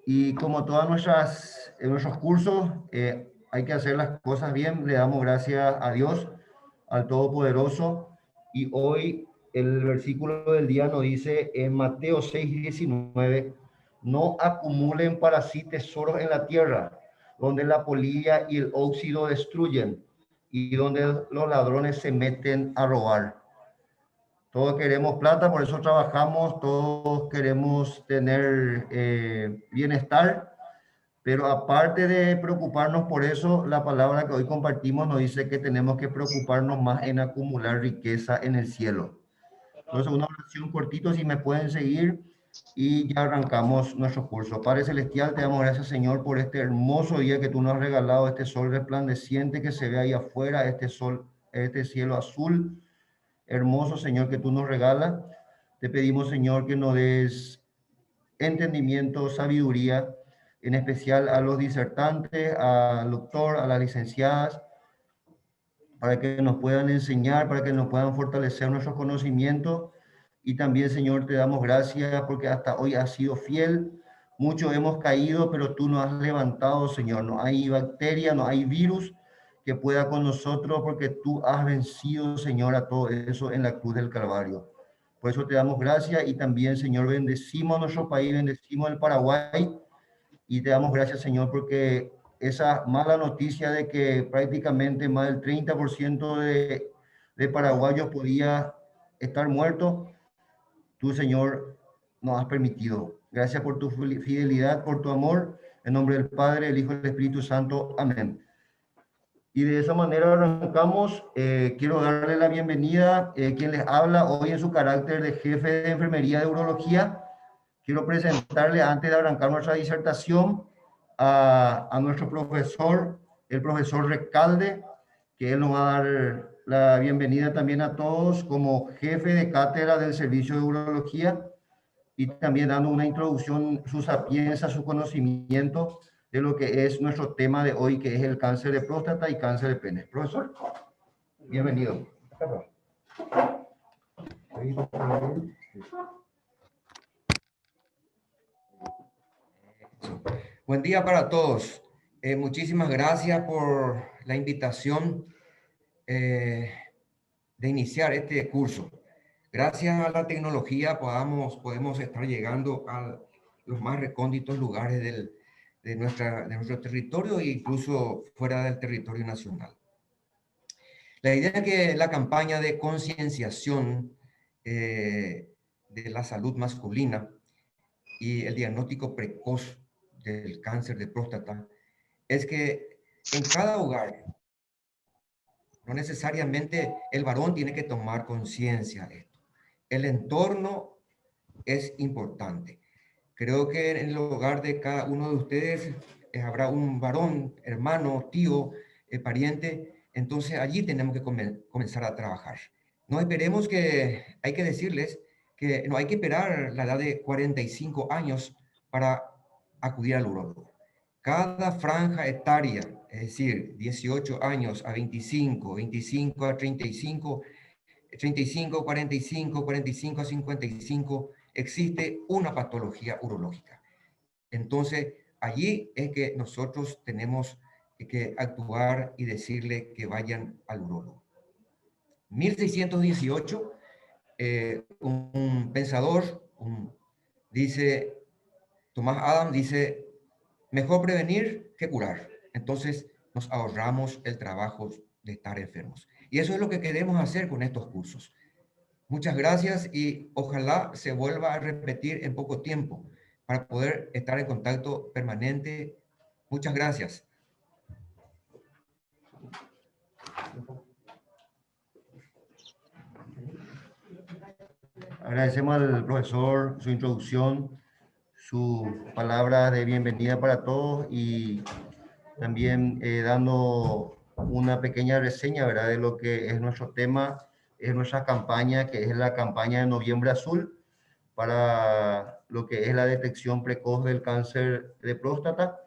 Y como todas nuestros cursos, hay que hacer las cosas bien. Le damos gracias a Dios, al Todopoderoso. Y hoy el versículo del día nos dice en Mateo 6:19, no acumulen para sí tesoros en la tierra, donde la polilla y el óxido destruyen y donde los ladrones se meten a robar. Todos queremos plata, por eso trabajamos, todos queremos tener bienestar, pero aparte de preocuparnos por eso, la palabra que hoy compartimos nos dice que tenemos que preocuparnos más en acumular riqueza en el cielo. Entonces, una oración cortito, si me pueden seguir, y ya arrancamos nuestro curso. Padre Celestial, te damos gracias, Señor, por este hermoso día que tú nos has regalado, este sol resplandeciente que se ve ahí afuera, este sol, este cielo azul hermoso, Señor, que tú nos regalas. Te pedimos, Señor, que nos des entendimiento, sabiduría, en especial a los disertantes, al doctor, a las licenciadas, para que nos puedan enseñar, para que nos puedan fortalecer nuestros conocimientos. Y también, Señor, te damos gracias porque hasta hoy has sido fiel. Muchos hemos caído, pero tú nos has levantado, Señor. No hay bacteria, no hay virus que pueda con nosotros porque tú has vencido, Señor, a todo eso en la cruz del Calvario. Por eso te damos gracias y también, Señor, bendecimos a nuestro país, bendecimos el Paraguay y te damos gracias, Señor, porque esa mala noticia de que prácticamente más del 30% de paraguayos podía estar muerto, tú, Señor, nos has permitido. Gracias por tu fidelidad, por tu amor. En nombre del Padre, el Hijo y el Espíritu Santo. Amén. Y de esa manera arrancamos. Quiero darle la bienvenida quien les habla hoy en su carácter de jefe de enfermería de urología. Quiero presentarle, antes de arrancar nuestra disertación, a nuestro profesor, el profesor Recalde, que él nos va a dar la bienvenida también a todos como jefe de cátedra del servicio de urología y también dando una introducción, su sapiencia, su conocimiento de lo que es nuestro tema de hoy, que es el cáncer de próstata y cáncer de pene. Profesor, bienvenido. Buen día para todos. Muchísimas gracias por la invitación de iniciar este curso. Gracias a la tecnología podemos estar llegando a los más recónditos lugares de nuestro territorio e incluso fuera del territorio nacional. La idea es que la campaña de concienciación de la salud masculina y el diagnóstico precoz del cáncer de próstata es que en cada hogar, no necesariamente el varón tiene que tomar conciencia de esto. El entorno es importante. Creo que en el hogar de cada uno de ustedes habrá un varón, hermano, tío, pariente. Entonces allí tenemos que comenzar a trabajar. No esperemos hay que decirles que no hay que esperar la edad de 45 años para acudir al urólogo. Cada franja etaria, es decir, 18 años a 25, 25 a 35, 35 a 45, 45 a 55, existe una patología urológica. Entonces, allí es que nosotros tenemos que actuar y decirle que vayan al urólogo. 1618, un pensador, dice, Tomás Adam dice, mejor prevenir que curar. Entonces, nos ahorramos el trabajo de estar enfermos. Y eso es lo que queremos hacer con estos cursos. Muchas gracias y ojalá se vuelva a repetir en poco tiempo para poder estar en contacto permanente. Muchas gracias. Agradecemos al profesor su introducción, su palabra de bienvenida para todos y también dando una pequeña reseña, ¿verdad?, de lo que es nuestro tema, es nuestra campaña, que es la campaña de Noviembre Azul para lo que es la detección precoz del cáncer de próstata.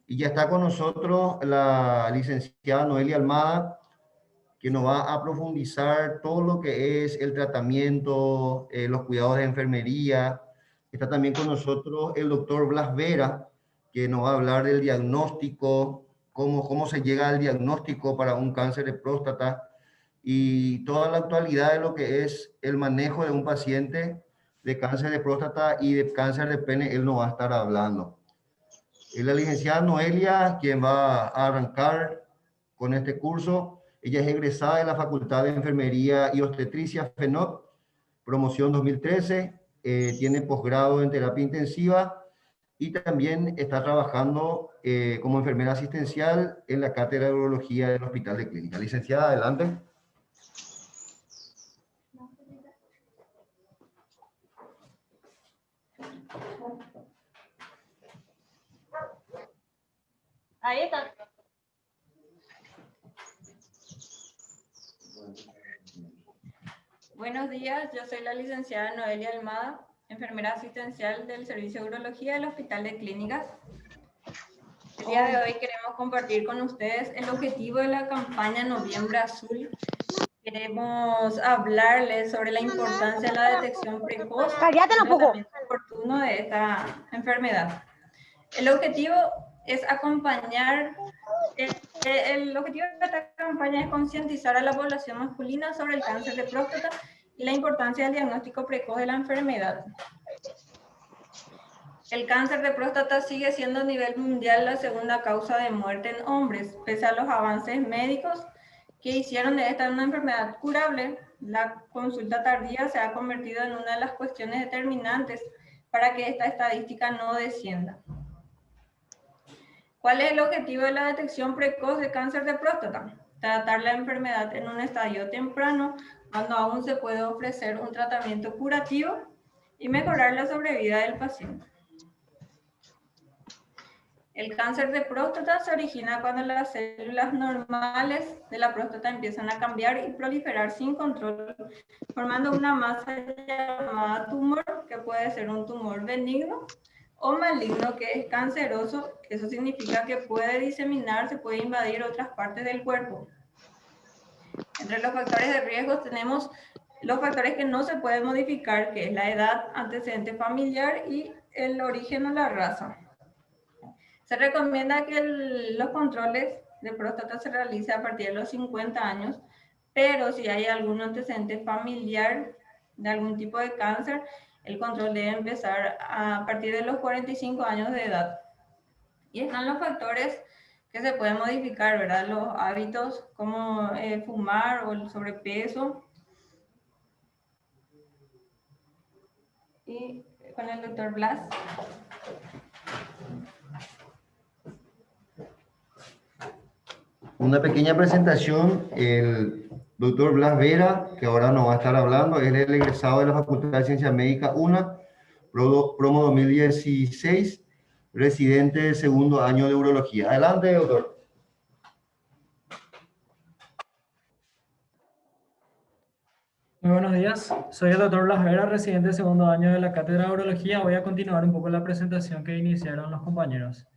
Y ya está con nosotros la licenciada Noelia Almada, que nos va a profundizar todo lo que es el tratamiento, los cuidados de enfermería. Está también con nosotros el doctor Blas Vera, que nos va a hablar del diagnóstico, cómo se llega al diagnóstico para un cáncer de próstata y toda la actualidad de lo que es el manejo de un paciente de cáncer de próstata y de cáncer de pene, él nos va a estar hablando. Es la licenciada Noelia quien va a arrancar con este curso. Ella es egresada de la Facultad de Enfermería y Obstetricia FENOP, promoción 2013, tiene posgrado en terapia intensiva y también está trabajando como enfermera asistencial en la cátedra de urología del Hospital de Clínica. Licenciada, adelante. Ahí está. Buenos días, yo soy la licenciada Noelia Almada, enfermera asistencial del Servicio de Urología del Hospital de Clínicas. El día de hoy queremos compartir con ustedes el objetivo de la campaña Noviembre Azul. Queremos hablarles sobre la importancia de la detección precoz y el tratamiento oportuno de esta enfermedad. El objetivo es acompañar, el objetivo de esta campaña es concientizar a la población masculina sobre el cáncer de próstata y la importancia del diagnóstico precoz de la enfermedad. El cáncer de próstata sigue siendo a nivel mundial la segunda causa de muerte en hombres, pese a los avances médicos que hicieron de esta una enfermedad curable. La consulta tardía se ha convertido en una de las cuestiones determinantes para que esta estadística no descienda. ¿Cuál es el objetivo de la detección precoz de cáncer de próstata? Tratar la enfermedad en un estadio temprano, cuando aún se puede ofrecer un tratamiento curativo y mejorar la sobrevida del paciente. El cáncer de próstata se origina cuando las células normales de la próstata empiezan a cambiar y proliferar sin control, formando una masa llamada tumor, que puede ser un tumor benigno o maligno, que es canceroso. Eso significa que puede diseminarse, puede invadir otras partes del cuerpo. Entre los factores de riesgo tenemos los factores que no se pueden modificar, que es la edad, antecedente familiar y el origen o la raza. Se recomienda que los controles de próstata se realicen a partir de los 50 años, pero si hay algún antecedente familiar de algún tipo de cáncer, el control debe empezar a partir de los 45 años de edad. Y están los factores que se pueden modificar, ¿verdad? Los hábitos como fumar o el sobrepeso. Y con el doctor Blas. Una pequeña presentación, el doctor Blas Vera, que ahora nos va a estar hablando, es el egresado de la Facultad de Ciencias Médicas 1, promo 2016, residente de segundo año de urología. Adelante, doctor. Muy buenos días, soy el doctor Blas Vera, residente de segundo año de la Cátedra de Urología. Voy a continuar un poco la presentación que iniciaron los compañeros.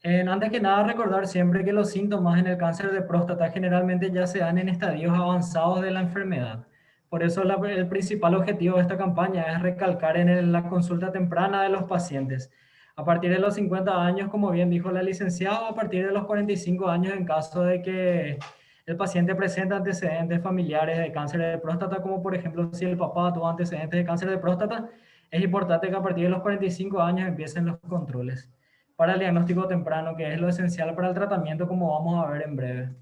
Antes que nada, recordar siempre que los síntomas en el cáncer de próstata generalmente ya se dan en estadios avanzados de la enfermedad. Por eso el principal objetivo de esta campaña es recalcar en la consulta temprana de los pacientes. A partir de los 50 años, como bien dijo la licenciada, a partir de los 45 años en caso de que el paciente presenta antecedentes familiares de cáncer de próstata, como por ejemplo si el papá tuvo antecedentes de cáncer de próstata, es importante que a partir de los 45 años empiecen los controles para el diagnóstico temprano, que es lo esencial para el tratamiento, como vamos a ver en breve.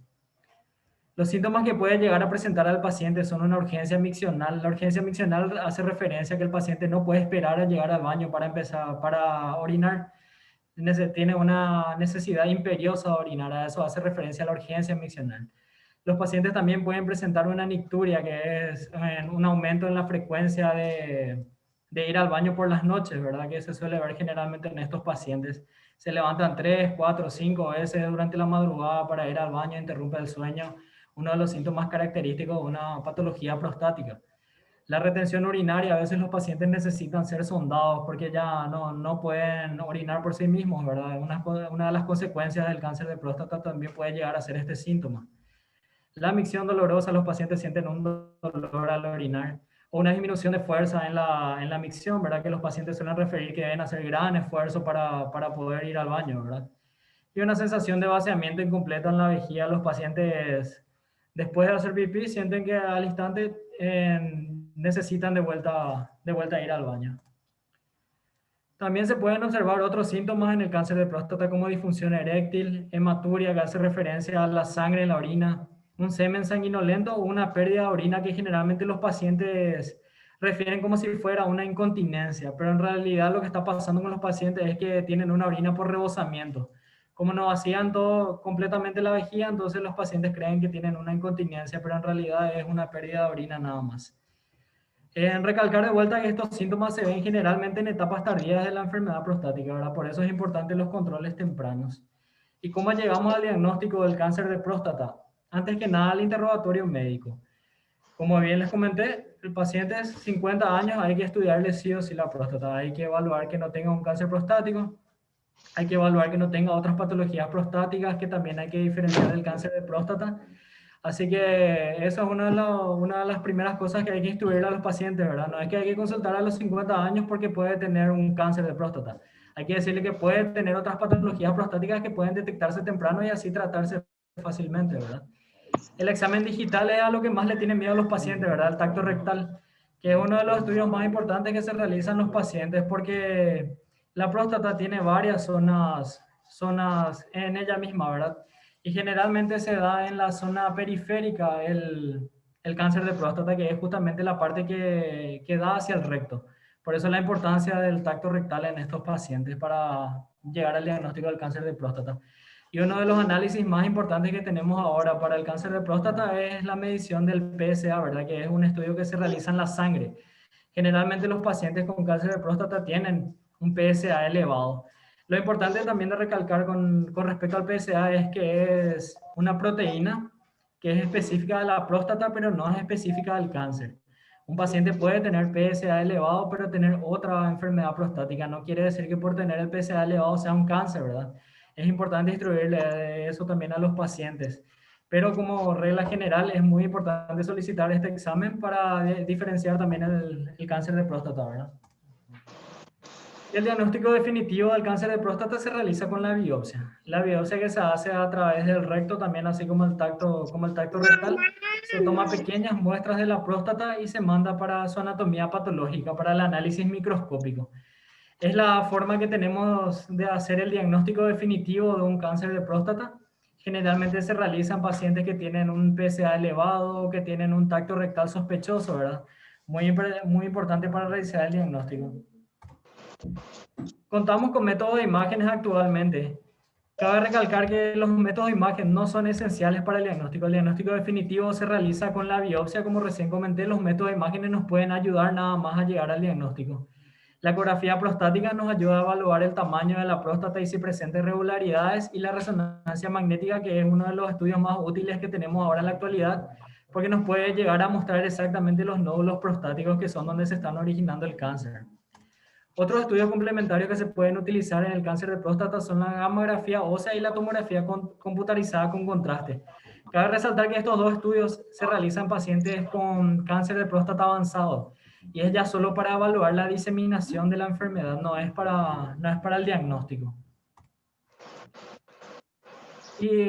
Los síntomas que puede llegar a presentar al paciente son una urgencia miccional. La urgencia miccional hace referencia a que el paciente no puede esperar a llegar al baño para orinar. Tiene una necesidad imperiosa de orinar. A eso hace referencia a la urgencia miccional. Los pacientes también pueden presentar una nicturia, que es un aumento en la frecuencia de ir al baño por las noches, ¿verdad? Que se suele ver generalmente en estos pacientes. Se levantan 3, 4, 5 veces durante la madrugada para ir al baño, interrumpe el sueño. Uno de los síntomas característicos de una patología prostática. La retención urinaria, a veces los pacientes necesitan ser sondados porque ya no pueden orinar por sí mismos, ¿verdad? Una de las consecuencias del cáncer de próstata también puede llegar a ser este síntoma. La micción dolorosa, los pacientes sienten un dolor al orinar. o una disminución de fuerza en la micción, ¿verdad? Que los pacientes suelen referir que deben hacer gran esfuerzo para poder ir al baño, ¿verdad? Y una sensación de vaciamiento incompleto en la vejiga. Los pacientes, después de hacer pipí, sienten que al instante necesitan de vuelta ir al baño. También se pueden observar otros síntomas en el cáncer de próstata como disfunción eréctil, hematuria que hace referencia a la sangre en la orina, un semen sanguinolento o una pérdida de orina que generalmente los pacientes refieren como si fuera una incontinencia, pero en realidad lo que está pasando con los pacientes es que tienen una orina por rebosamiento. Como no vacían todo completamente la vejiga, entonces los pacientes creen que tienen una incontinencia, pero en realidad es una pérdida de orina nada más. En recalcar de vuelta que estos síntomas se ven generalmente en etapas tardías de la enfermedad prostática, ¿verdad? Por eso es importante los controles tempranos. ¿Y cómo llegamos al diagnóstico del cáncer de próstata? Antes que nada, al interrogatorio médico. Como bien les comenté, el paciente es 50 años, hay que estudiarle sí o sí la próstata. Hay que evaluar que no tenga un cáncer prostático, hay que evaluar que no tenga otras patologías prostáticas, que también hay que diferenciar del cáncer de próstata. Así que eso es una de las primeras cosas que hay que instruir a los pacientes, ¿verdad? No es que hay que consultar a los 50 años porque puede tener un cáncer de próstata. Hay que decirle que puede tener otras patologías prostáticas que pueden detectarse temprano y así tratarse fácilmente, ¿verdad? El examen digital es a lo que más le tienen miedo a los pacientes, ¿verdad? El tacto rectal, que es uno de los estudios más importantes que se realizan los pacientes porque la próstata tiene varias zonas en ella misma, ¿verdad? Y generalmente se da en la zona periférica el cáncer de próstata, que es justamente la parte que da hacia el recto. Por eso la importancia del tacto rectal en estos pacientes para llegar al diagnóstico del cáncer de próstata. Y uno de los análisis más importantes que tenemos ahora para el cáncer de próstata es la medición del PSA, ¿verdad? Que es un estudio que se realiza en la sangre. Generalmente los pacientes con cáncer de próstata tienen un PSA elevado. Lo importante también de recalcar con respecto al PSA es que es una proteína que es específica de la próstata, pero no es específica del cáncer. Un paciente puede tener PSA elevado, pero tener otra enfermedad prostática. No quiere decir que por tener el PSA elevado sea un cáncer, ¿verdad? Es importante instruirle eso también a los pacientes. Pero como regla general es muy importante solicitar este examen para diferenciar también el cáncer de próstata, ¿verdad? El diagnóstico definitivo del cáncer de próstata se realiza con la biopsia. La biopsia que se hace a través del recto, también así como el tacto rectal, se toma pequeñas muestras de la próstata y se manda para su anatomía patológica, para el análisis microscópico. Es la forma que tenemos de hacer el diagnóstico definitivo de un cáncer de próstata. Generalmente se realiza en pacientes que tienen un PSA elevado, que tienen un tacto rectal sospechoso, ¿verdad? Muy importante para realizar el diagnóstico. Contamos con métodos de imágenes actualmente. Cabe recalcar que los métodos de imagen no son esenciales para el diagnóstico. El diagnóstico definitivo se realiza con la biopsia, como recién comenté. Los métodos de imágenes nos pueden ayudar nada más a llegar al diagnóstico. La ecografía prostática nos ayuda a evaluar el tamaño de la próstata y si presenta irregularidades, y la resonancia magnética, que es uno de los estudios más útiles que tenemos ahora en la actualidad, porque nos puede llegar a mostrar exactamente los nódulos prostáticos que son donde se están originando el cáncer. Otros estudios complementarios que se pueden utilizar en el cáncer de próstata son la gamografía ósea y la tomografía computarizada con contraste. Cabe resaltar que estos dos estudios se realizan en pacientes con cáncer de próstata avanzado y es ya solo para evaluar la diseminación de la enfermedad, no es para el diagnóstico. Y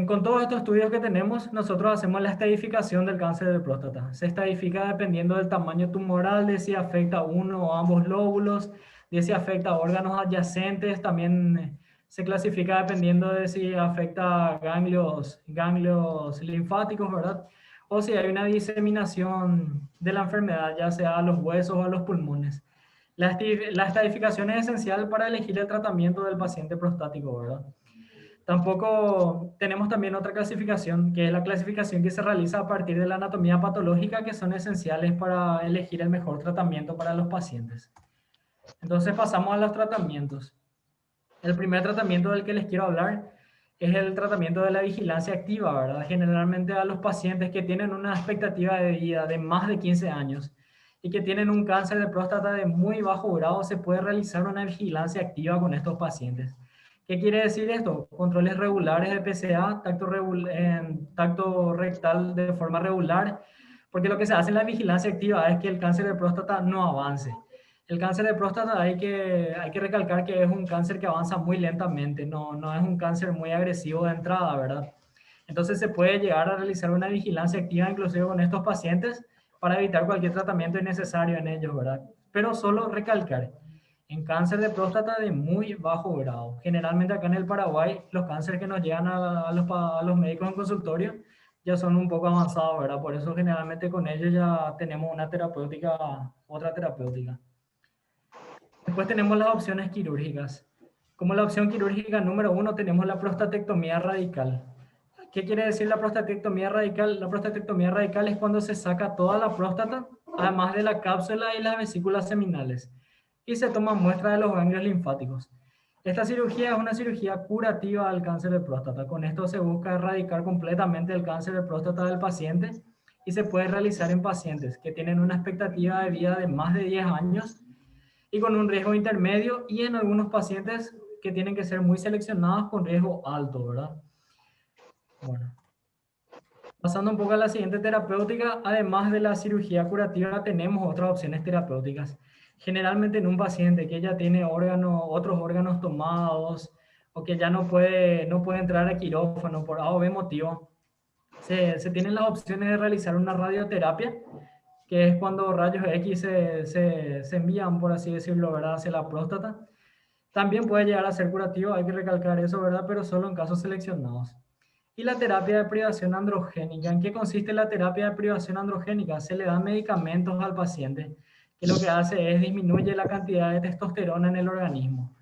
con todos estos estudios que tenemos, nosotros hacemos la estadificación del cáncer de próstata. Se estadifica dependiendo del tamaño tumoral, de si afecta uno o ambos lóbulos, de si afecta órganos adyacentes, también se clasifica dependiendo de si afecta ganglios linfáticos, ¿verdad? O si hay una diseminación de la enfermedad, ya sea a los huesos o a los pulmones. La estadificación es esencial para elegir el tratamiento del paciente prostático, ¿verdad? Tampoco tenemos también otra clasificación, que es la clasificación que se realiza a partir de la anatomía patológica, que son esenciales para elegir el mejor tratamiento para los pacientes. Entonces pasamos a los tratamientos. El primer tratamiento del que les quiero hablar es el tratamiento de la vigilancia activa, ¿verdad? Generalmente a los pacientes que tienen una expectativa de vida de más de 15 años y que tienen un cáncer de próstata de muy bajo grado, se puede realizar una vigilancia activa con estos pacientes. ¿Qué quiere decir esto? Controles regulares de PSA, tacto rectal de forma regular, porque lo que se hace en la vigilancia activa es que el cáncer de próstata no avance. El cáncer de próstata hay que recalcar que es un cáncer que avanza muy lentamente, no es un cáncer muy agresivo de entrada, ¿verdad? Entonces se puede llegar a realizar una vigilancia activa inclusive con estos pacientes para evitar cualquier tratamiento innecesario en ellos, ¿verdad? Pero solo recalcar, en cáncer de próstata de muy bajo grado. Generalmente acá en el Paraguay, los cánceres que nos llegan a los médicos en consultorio ya son un poco avanzados, ¿verdad? Por eso generalmente con ellos ya tenemos una terapéutica, otra terapéutica. Después tenemos las opciones quirúrgicas. Como la opción quirúrgica número 1 tenemos la prostatectomía radical. ¿Qué quiere decir la prostatectomía radical? La prostatectomía radical es cuando se saca toda la próstata, además de la cápsula y las vesículas seminales, y se toma muestra de los ganglios linfáticos. Esta cirugía es una cirugía curativa al cáncer de próstata. Con esto se busca erradicar completamente el cáncer de próstata del paciente y se puede realizar en pacientes que tienen una expectativa de vida de más de 10 años y con un riesgo intermedio, y en algunos pacientes que tienen que ser muy seleccionados con riesgo alto, ¿verdad? Bueno, pasando un poco a la siguiente terapéutica, además de la cirugía curativa, tenemos otras opciones terapéuticas. Generalmente en un paciente que ya tiene otros órganos tomados o que ya no puede entrar a quirófano por A o B motivo, se tienen las opciones de realizar una radioterapia, que es cuando rayos X se envían, por así decirlo, ¿verdad?, hacia la próstata. También puede llegar a ser curativo, hay que recalcar eso, ¿verdad?, pero solo en casos seleccionados. Y la terapia de privación androgénica. ¿En qué consiste la terapia de privación androgénica? Se le dan medicamentos al paciente, que lo que hace es disminuye la cantidad de testosterona en el organismo.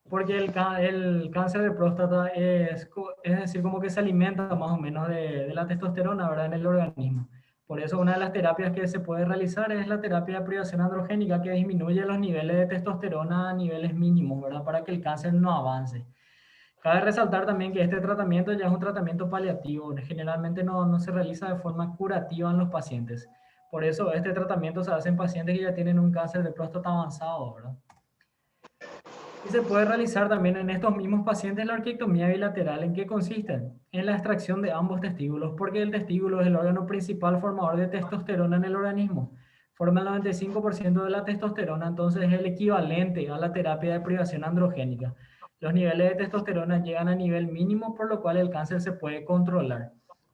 Porque el cáncer de próstata es decir, como que se alimenta más o menos de la testosterona, ¿verdad?, en el organismo. Por eso una de las terapias que se puede realizar es la terapia de privación androgénica, que disminuye los niveles de testosterona a niveles mínimos, ¿verdad?, para que el cáncer no avance. Cabe resaltar también que este tratamiento ya es un tratamiento paliativo, generalmente no se realiza de forma curativa en los pacientes. Por eso este tratamiento se hace en pacientes que ya tienen un cáncer de próstata avanzado, ¿verdad? Y se puede realizar también en estos mismos pacientes la orquiectomía bilateral. ¿En qué consiste? En la extracción de ambos testículos, porque el testículo es el órgano principal formador de testosterona en el organismo. Forma el 95% de la testosterona, entonces es el equivalente a la terapia de privación androgénica. Los niveles de testosterona llegan a nivel mínimo, por lo cual el cáncer se puede controlar.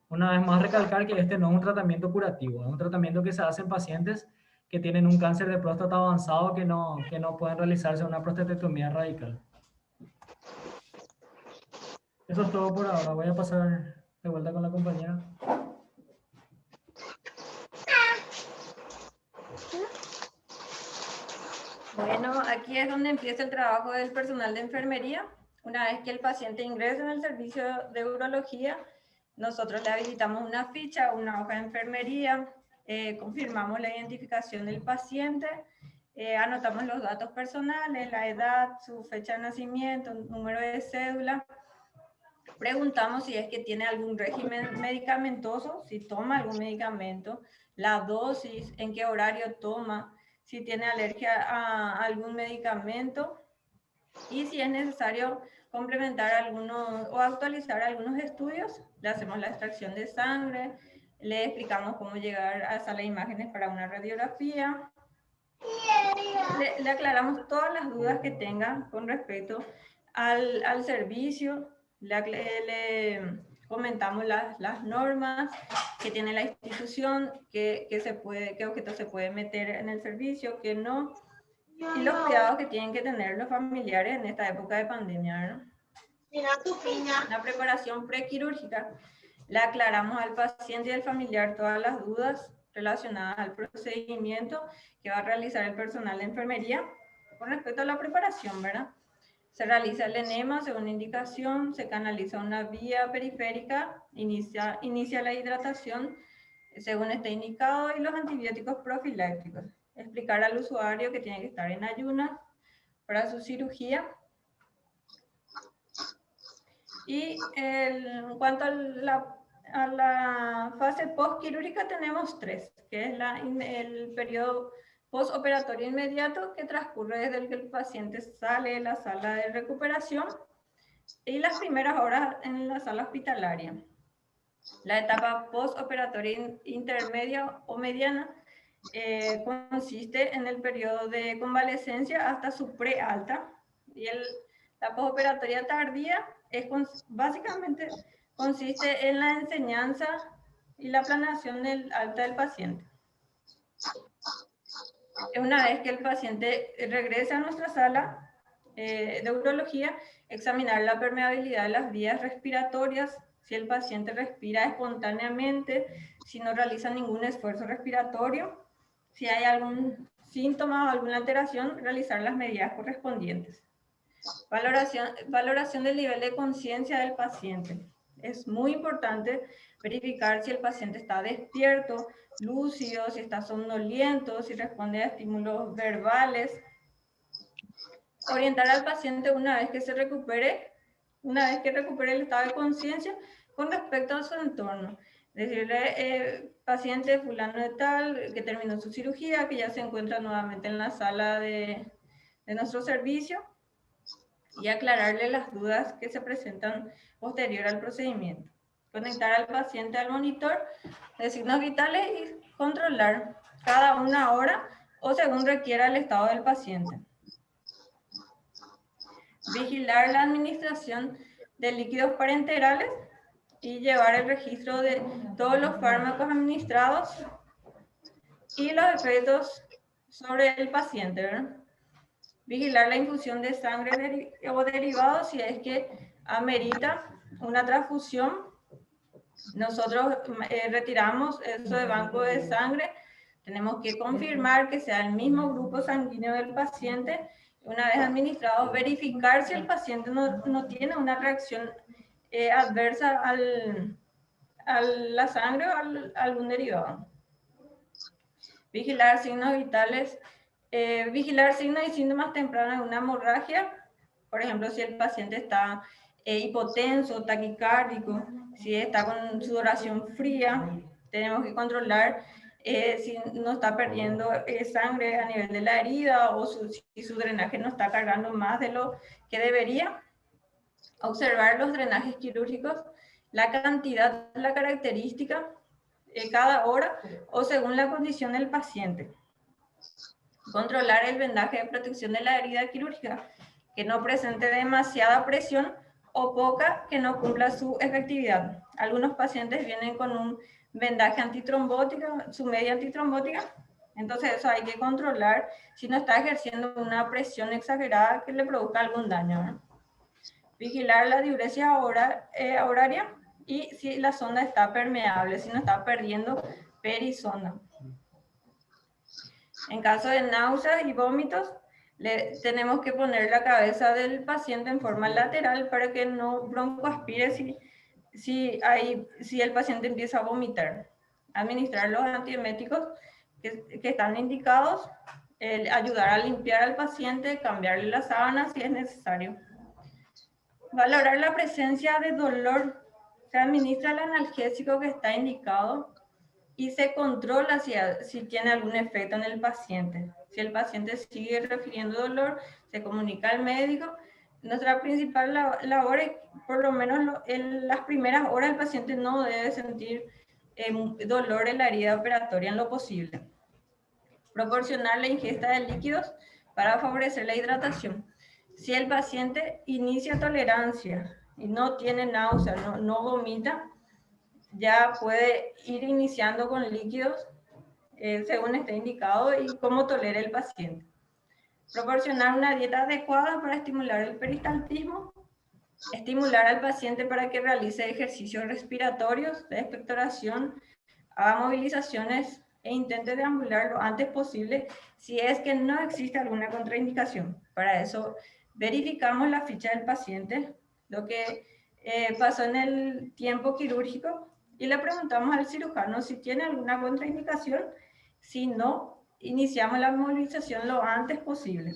Una vez más, recalcar que este no es un tratamiento curativo, es un tratamiento que se hace en pacientes que tienen un cáncer de próstata avanzado que no pueden realizarse una prostatectomía radical. Eso es todo por ahora. Voy a pasar de vuelta con la compañera. Bueno, aquí es donde empieza el trabajo del personal de enfermería. Una vez que el paciente ingresa en el servicio de urología, nosotros le habilitamos una ficha, una hoja de enfermería, confirmamos la identificación del paciente, anotamos los datos personales, la edad, su fecha de nacimiento, número de cédula. Preguntamos si es que tiene algún régimen medicamentoso, si toma algún medicamento, la dosis, en qué horario toma, si tiene alergia a algún medicamento y si es necesario complementar algunos o actualizar algunos estudios. Le hacemos la extracción de sangre, le explicamos cómo llegar a sala de imágenes para una radiografía, le aclaramos todas las dudas que tenga con respecto al servicio, le comentamos las normas que tiene la institución, qué objetos se puede meter en el servicio, qué no, y los cuidados que tienen que tener los familiares en esta época de pandemia, ¿no? La preparación prequirúrgica, le aclaramos al paciente y al familiar todas las dudas relacionadas al procedimiento que va a realizar el personal de enfermería con respecto a la preparación, ¿verdad? Se realiza el enema según indicación, se canaliza una vía periférica, inicia la hidratación según esté indicado y los antibióticos profilácticos. Explicar al usuario que tiene que estar en ayunas para su cirugía. Y en cuanto a la fase postquirúrgica tenemos tres, que es el periodo postoperatorio inmediato, que transcurre desde que el paciente sale de la sala de recuperación y las primeras horas en la sala hospitalaria. La etapa postoperatoria intermedia o mediana consiste en el periodo de convalecencia hasta su prealta, y la postoperatoria tardía básicamente consiste en la enseñanza y la planeación del alta del paciente. Una vez que el paciente regrese a nuestra sala de urología, examinar la permeabilidad de las vías respiratorias, si el paciente respira espontáneamente, si no realiza ningún esfuerzo respiratorio, si hay algún síntoma o alguna alteración, realizar las medidas correspondientes. Valoración del nivel de conciencia del paciente. Es muy importante verificar si el paciente está despierto, lúcido, si está somnoliento, si responde a estímulos verbales. Orientar al paciente una vez que recupere el estado de conciencia con respecto a su entorno. Decirle, paciente fulano de tal, que terminó su cirugía, que ya se encuentra nuevamente en la sala de nuestro servicio, y aclararle las dudas que se presentan posterior al procedimiento. Conectar al paciente al monitor de signos vitales y controlar cada 1 hora o según requiera el estado del paciente. Vigilar la administración de líquidos parenterales y llevar el registro de todos los fármacos administrados y los efectos sobre el paciente, ¿verdad? Vigilar la infusión de sangre o derivados si es que amerita una transfusión. Nosotros retiramos eso de banco de sangre. Tenemos que confirmar que sea el mismo grupo sanguíneo del paciente. Una vez administrado, verificar si el paciente no tiene una reacción adversa a la sangre o a algún derivado. Vigilar signos vitales. Vigilar signos y síntomas tempranos de una hemorragia, por ejemplo, si el paciente está hipotenso, taquicárdico, si está con sudoración fría, tenemos que controlar si no está perdiendo sangre a nivel de la herida o si su drenaje no está cargando más de lo que debería. Observar los drenajes quirúrgicos, la cantidad, la característica, cada hora o según la condición del paciente. Controlar el vendaje de protección de la herida quirúrgica, que no presente demasiada presión o poca que no cumpla su efectividad. Algunos pacientes vienen con un vendaje antitrombótico, su media antitrombótica, entonces eso hay que controlar si no está ejerciendo una presión exagerada que le produzca algún daño, ¿no? Vigilar la diuresia horaria y si la sonda está permeable, si no está perdiendo perisonda. En caso de náuseas y vómitos, tenemos que poner la cabeza del paciente en forma lateral para que no broncoaspire si el paciente empieza a vomitar. Administrar los antieméticos que están indicados, ayudar a limpiar al paciente, cambiarle las sábanas si es necesario. Valorar la presencia de dolor. Se administra el analgésico que está indicado y se controla si tiene algún efecto en el paciente. Si el paciente sigue refiriendo dolor, se comunica al médico. Nuestra principal labor es, por lo menos en las primeras horas, el paciente no debe sentir dolor en la herida operatoria en lo posible. Proporcionar la ingesta de líquidos para favorecer la hidratación. Si el paciente inicia tolerancia y no tiene náusea, no vomita, ya puede ir iniciando con líquidos según esté indicado y cómo tolera el paciente. Proporcionar una dieta adecuada para estimular el peristaltismo. Estimular al paciente para que realice ejercicios respiratorios de expectoración, haga movilizaciones e intente deambular lo antes posible si es que no existe alguna contraindicación. Para eso verificamos la ficha del paciente, lo que pasó en el tiempo quirúrgico, y le preguntamos al cirujano si tiene alguna contraindicación. Si no, iniciamos la movilización lo antes posible.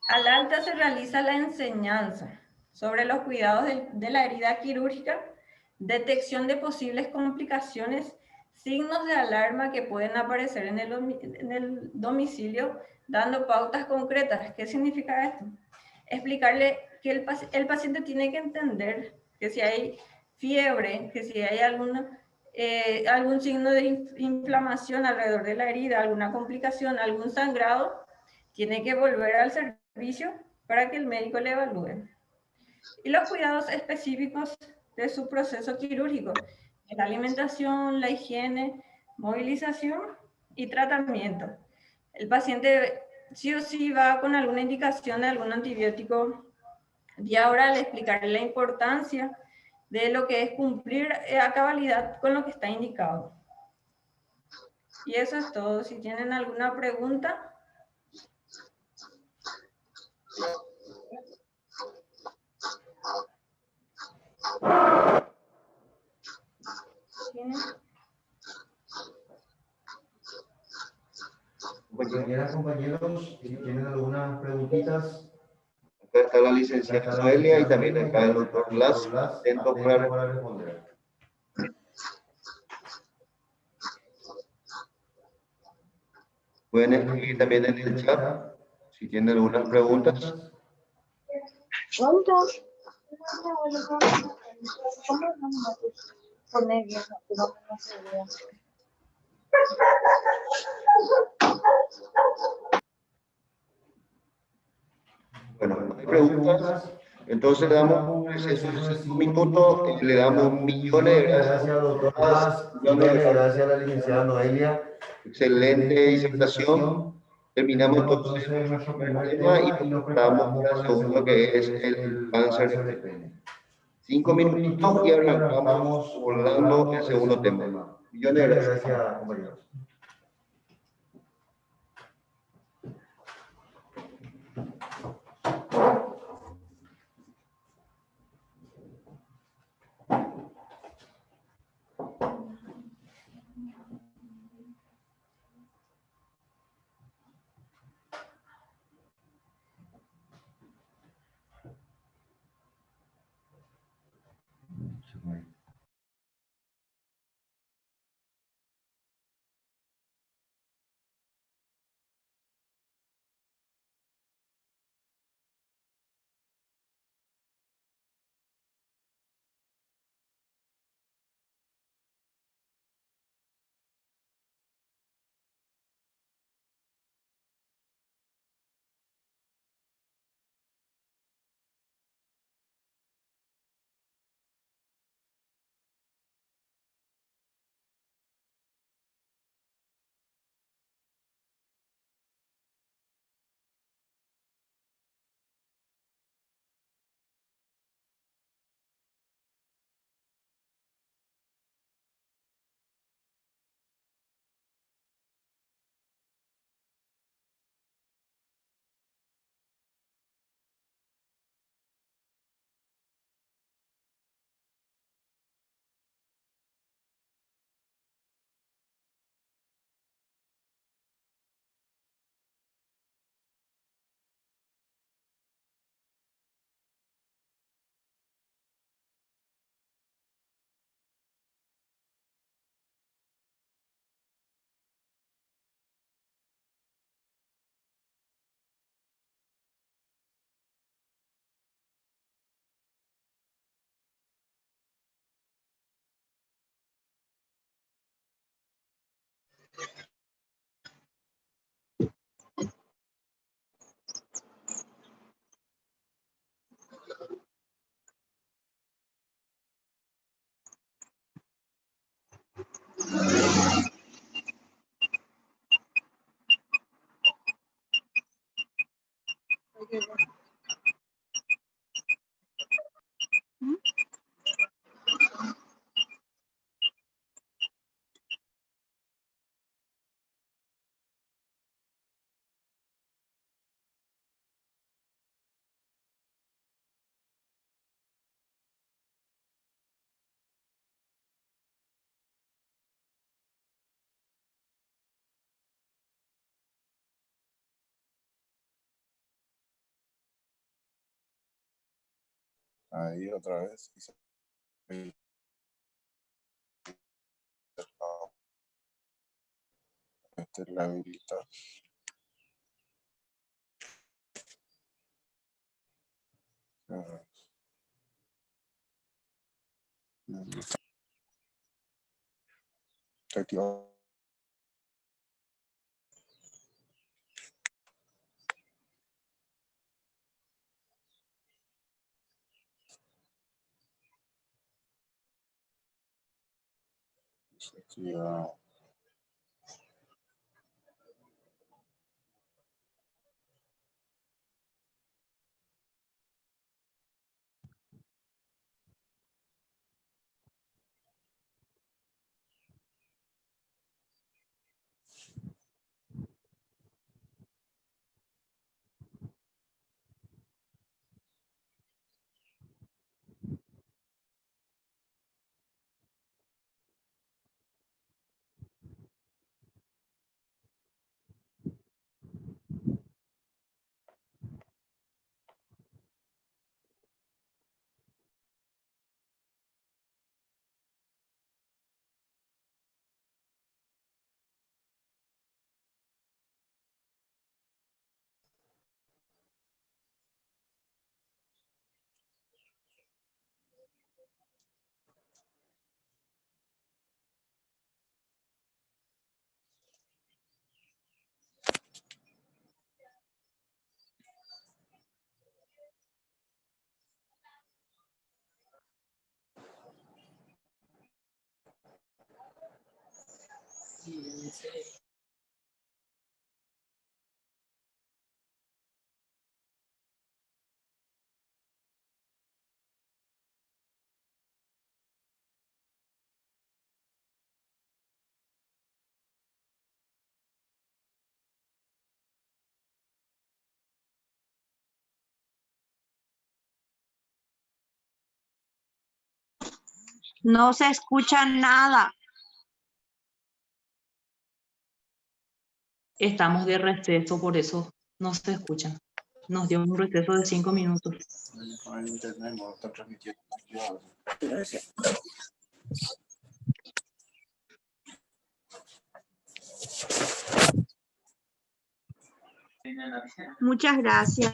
Al alta se realiza la enseñanza sobre los cuidados de la herida quirúrgica, detección de posibles complicaciones, signos de alarma que pueden aparecer en el domicilio, dando pautas concretas. ¿Qué significa esto? Explicarle que el paciente tiene que entender que si hay fiebre, que si hay algún signo de inflamación alrededor de la herida, alguna complicación, algún sangrado, tiene que volver al servicio para que el médico le evalúe. Y los cuidados específicos de su proceso quirúrgico, la alimentación, la higiene, movilización y tratamiento. El paciente sí o sí va con alguna indicación de algún antibiótico vía oral, explicarle la importancia de lo que es cumplir a cabalidad con lo que está indicado. Y eso es todo. Si tienen alguna pregunta. Compañeras, compañeros, si tienen algunas preguntitas. Acá está la licenciada Noelia y también acá el doctor Blas, atentos para responder. pueden escribir también en el chat si tienen algunas preguntas. Bueno, no hay preguntas. Entonces damos un receso de 5 minutos y le damos millones de gracias, doctor Blas, millones de gracias a la licenciada Noelia. Excelente disertación. Terminamos entonces nuestro primer tema y nos preparamos para el segundo, que es el cáncer de pene. 5 minutitos y arrancamos abordando el segundo tema. Millones de gracias, compañeros. Ahí otra vez. La habilita. Está activado. Activado. No se escucha nada. Estamos de receso, por eso no se escuchan. Nos dio un receso de 5 minutos. Con el internet no está transmitiendo. Muchas gracias.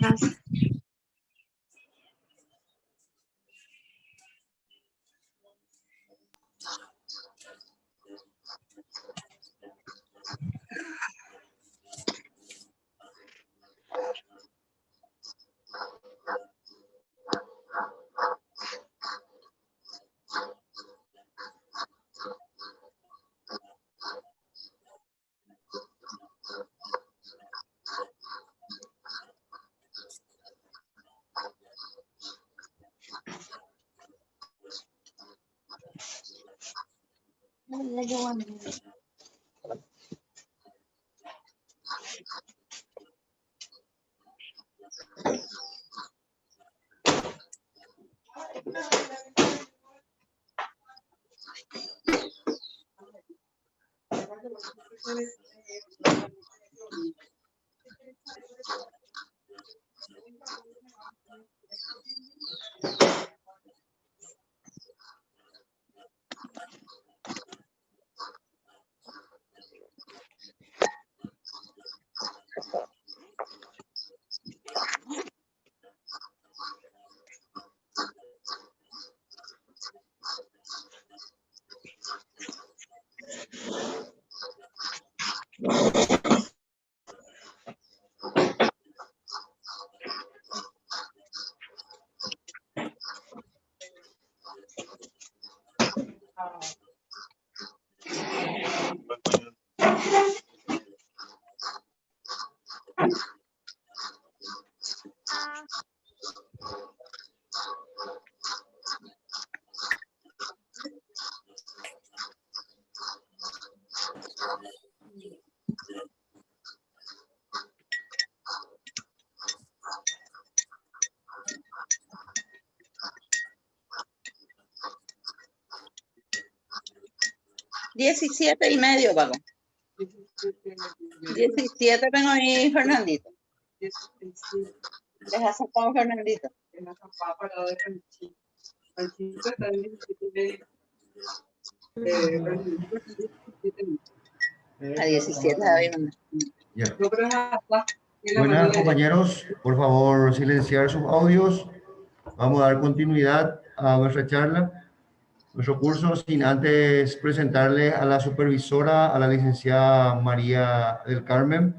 Diecisiete y medio, pago. 17 tengo ahí, Fernandito. Les ha sacado Fernandito. A 17 David. Ya. Buenas, compañeros, por favor silenciar sus audios. Vamos a dar continuidad a nuestra charla. nuestro curso sin antes presentarle a la supervisora, a la licenciada María del Carmen,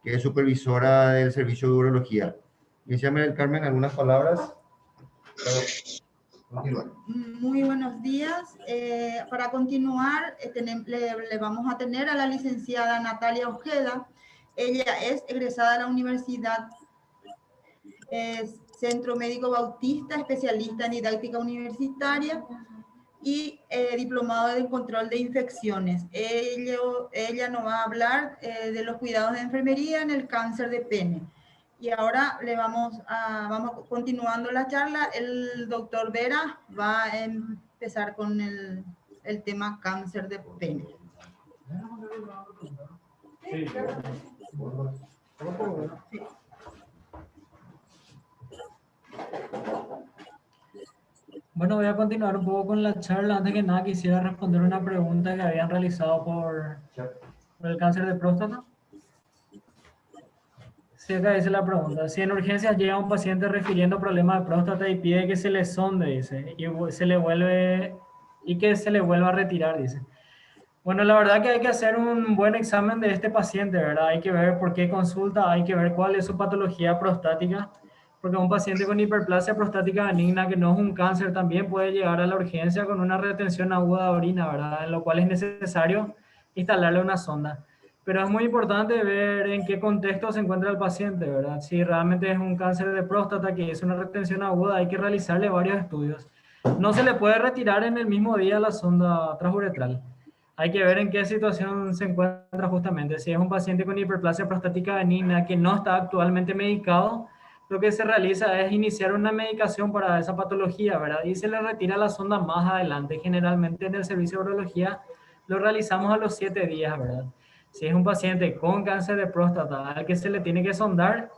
que es supervisora del servicio de urología. Licenciada María del Carmen, ¿algunas palabras? Continúa. Muy buenos días. Para continuar, le vamos a tener a la licenciada Natalia Ojeda. Ella es egresada de la Universidad Centro Médico Bautista, especialista en didáctica universitaria y diplomado en control de infecciones. Ella nos va a hablar de los cuidados de enfermería en el cáncer de pene. Y ahora vamos continuando la charla. El doctor Vera va a empezar con el tema cáncer de pene. Sí. Bueno, voy a continuar un poco con la charla. Antes que nada, quisiera responder una pregunta que habían realizado por el cáncer de próstata. Sí, acá dice la pregunta. Si en urgencias llega un paciente refiriendo problemas de próstata y pide que se le sonde, dice, y que se le vuelva a retirar, dice. Bueno, la verdad que hay que hacer un buen examen de este paciente, ¿verdad? Hay que ver por qué consulta, hay que ver cuál es su patología prostática, porque un paciente con hiperplasia prostática benigna, que no es un cáncer, también puede llegar a la urgencia con una retención aguda de orina, ¿verdad? En lo cual es necesario instalarle una sonda. Pero es muy importante ver en qué contexto se encuentra el paciente, ¿verdad? Si realmente es un cáncer de próstata que es una retención aguda, hay que realizarle varios estudios. No se le puede retirar en el mismo día la sonda transuretral. Hay que ver en qué situación se encuentra justamente. Si es un paciente con hiperplasia prostática benigna que no está actualmente medicado, lo que se realiza es iniciar una medicación para esa patología, ¿verdad? Y se le retira la sonda más adelante. Generalmente en el servicio de urología lo realizamos a los 7 días, ¿verdad? Si es un paciente con cáncer de próstata al que se le tiene que sondar,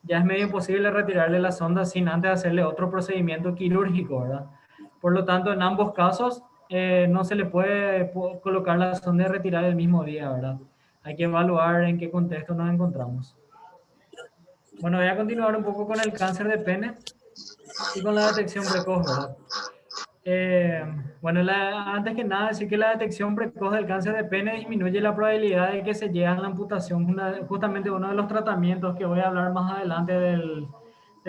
ya es medio imposible retirarle la sonda sin antes hacerle otro procedimiento quirúrgico, ¿verdad? Por lo tanto, en ambos casos, no se le puede colocar la sonda y retirar el mismo día, ¿verdad? Hay que evaluar en qué contexto nos encontramos. Bueno, voy a continuar un poco con el cáncer de pene y con la detección precoz, ¿verdad? Bueno, antes que nada, decir que la detección precoz del cáncer de pene disminuye la probabilidad de que se llegue a la amputación. Justamente uno de los tratamientos que voy a hablar más adelante del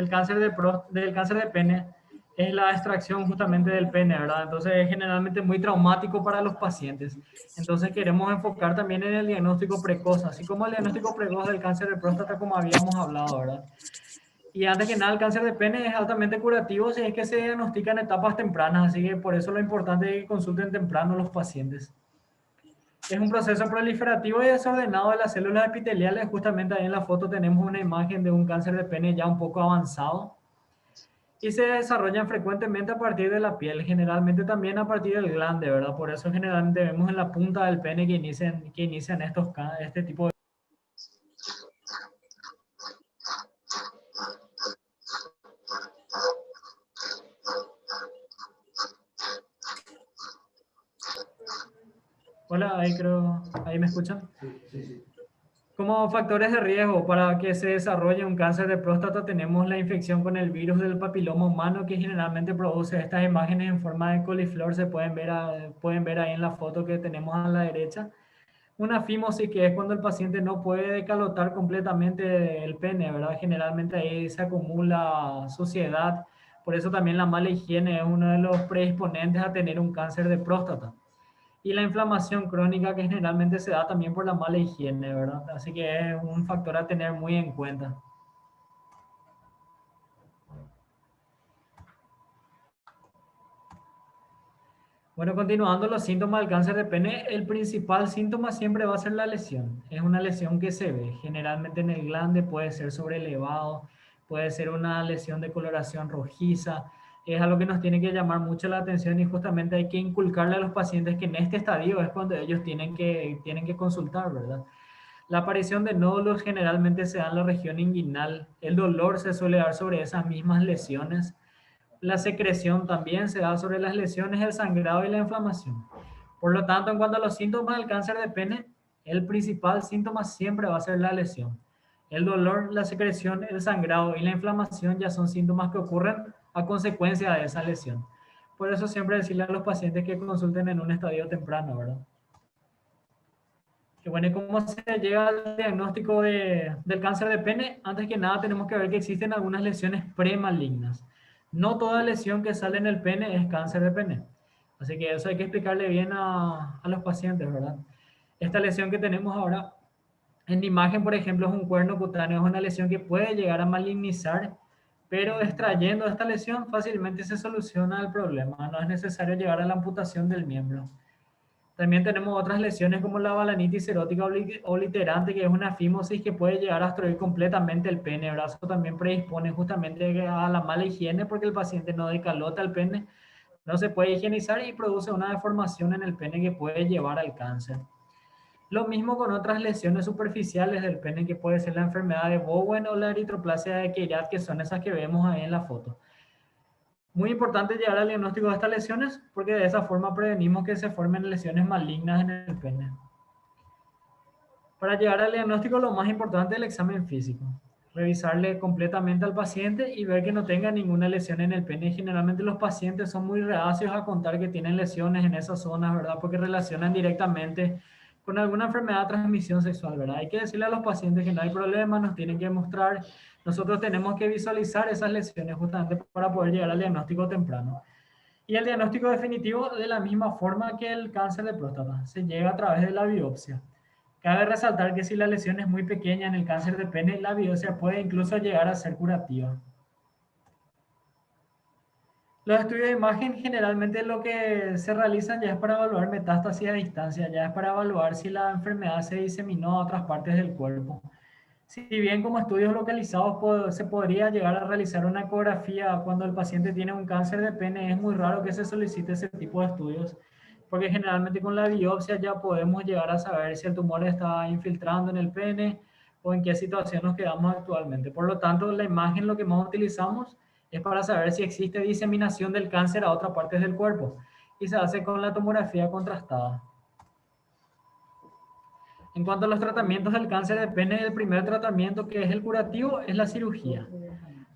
cáncer de pene es la extracción justamente del pene, ¿verdad? Entonces es generalmente muy traumático para los pacientes. Entonces queremos enfocar también en el diagnóstico precoz, así como el diagnóstico precoz del cáncer de próstata como habíamos hablado, ¿verdad? Y antes que nada, el cáncer de pene es altamente curativo si es que se diagnostica en etapas tempranas, así que por eso lo importante es que consulten temprano los pacientes. Es un proceso proliferativo y desordenado de las células epiteliales. Justamente ahí en la foto tenemos una imagen de un cáncer de pene ya un poco avanzado. Y se desarrollan frecuentemente a partir de la piel, generalmente también a partir del glande, ¿verdad? Por eso generalmente vemos en la punta del pene que inician este tipo de... Hola, ahí me escuchan. Sí. Como factores de riesgo para que se desarrolle un cáncer de próstata tenemos la infección con el virus del papiloma humano, que generalmente produce estas imágenes en forma de coliflor. Se pueden ver ahí en la foto que tenemos a la derecha. Una fimosis, que es cuando el paciente no puede decalotar completamente el pene, ¿verdad? Generalmente ahí se acumula suciedad. Por eso también la mala higiene es uno de los predisponentes a tener un cáncer de próstata. Y la inflamación crónica, que generalmente se da también por la mala higiene, ¿verdad? Así que es un factor a tener muy en cuenta. Bueno, continuando los síntomas del cáncer de pene, el principal síntoma siempre va a ser la lesión. Es una lesión que se ve generalmente en el glande, puede ser sobrelevado, puede ser una lesión de coloración rojiza. Es algo que nos tiene que llamar mucho la atención y justamente hay que inculcarle a los pacientes que en este estadio es cuando ellos tienen que consultar, ¿verdad? La aparición de nódulos generalmente se da en la región inguinal. El dolor se suele dar sobre esas mismas lesiones. La secreción también se da sobre las lesiones, el sangrado y la inflamación. Por lo tanto, en cuanto a los síntomas del cáncer de pene, el principal síntoma siempre va a ser la lesión. El dolor, la secreción, el sangrado y la inflamación ya son síntomas que ocurren a consecuencia de esa lesión. Por eso siempre decirle a los pacientes que consulten en un estadio temprano, ¿verdad? Que bueno, ¿y cómo se llega al diagnóstico del cáncer de pene? Antes que nada tenemos que ver que existen algunas lesiones premalignas. No toda lesión que sale en el pene es cáncer de pene. Así que eso hay que explicarle bien a los pacientes, ¿verdad? Esta lesión que tenemos ahora en la imagen, por ejemplo, es un cuerno cutáneo, es una lesión que puede llegar a malignizar, pero extrayendo esta lesión fácilmente se soluciona el problema. No es necesario llegar a la amputación del miembro. También tenemos otras lesiones como la balanitis erótica obliterante, que es una fimosis que puede llegar a obstruir completamente el pene. El brazo también predispone justamente a la mala higiene porque el paciente no decalota el pene, no se puede higienizar y produce una deformación en el pene que puede llevar al cáncer. Lo mismo con otras lesiones superficiales del pene, que puede ser la enfermedad de Bowen o la eritroplasia de Chiari, que son esas que vemos ahí en la foto. Muy importante llegar al diagnóstico de estas lesiones porque de esa forma prevenimos que se formen lesiones malignas en el pene. Para llegar al diagnóstico, lo más importante es el examen físico. Revisarle completamente al paciente y ver que no tenga ninguna lesión en el pene. Generalmente los pacientes son muy reacios a contar que tienen lesiones en esas zonas, ¿verdad? Porque relacionan directamente con alguna enfermedad de transmisión sexual, ¿verdad? Hay que decirle a los pacientes que no hay problema, nos tienen que mostrar. Nosotros tenemos que visualizar esas lesiones justamente para poder llegar al diagnóstico temprano. Y el diagnóstico definitivo, de la misma forma que el cáncer de próstata, se llega a través de la biopsia. Cabe resaltar que si la lesión es muy pequeña en el cáncer de pene, la biopsia puede incluso llegar a ser curativa. Los estudios de imagen generalmente lo que se realizan ya es para evaluar metástasis a distancia, ya es para evaluar si la enfermedad se diseminó a otras partes del cuerpo. Si bien como estudios localizados se podría llegar a realizar una ecografía cuando el paciente tiene un cáncer de pene, es muy raro que se solicite ese tipo de estudios, porque generalmente con la biopsia ya podemos llegar a saber si el tumor está infiltrando en el pene o en qué situación nos quedamos actualmente. Por lo tanto, la imagen lo que más utilizamos es para saber si existe diseminación del cáncer a otras partes del cuerpo y se hace con la tomografía contrastada. En cuanto a los tratamientos del cáncer de pene, el primer tratamiento, que es el curativo, es la cirugía.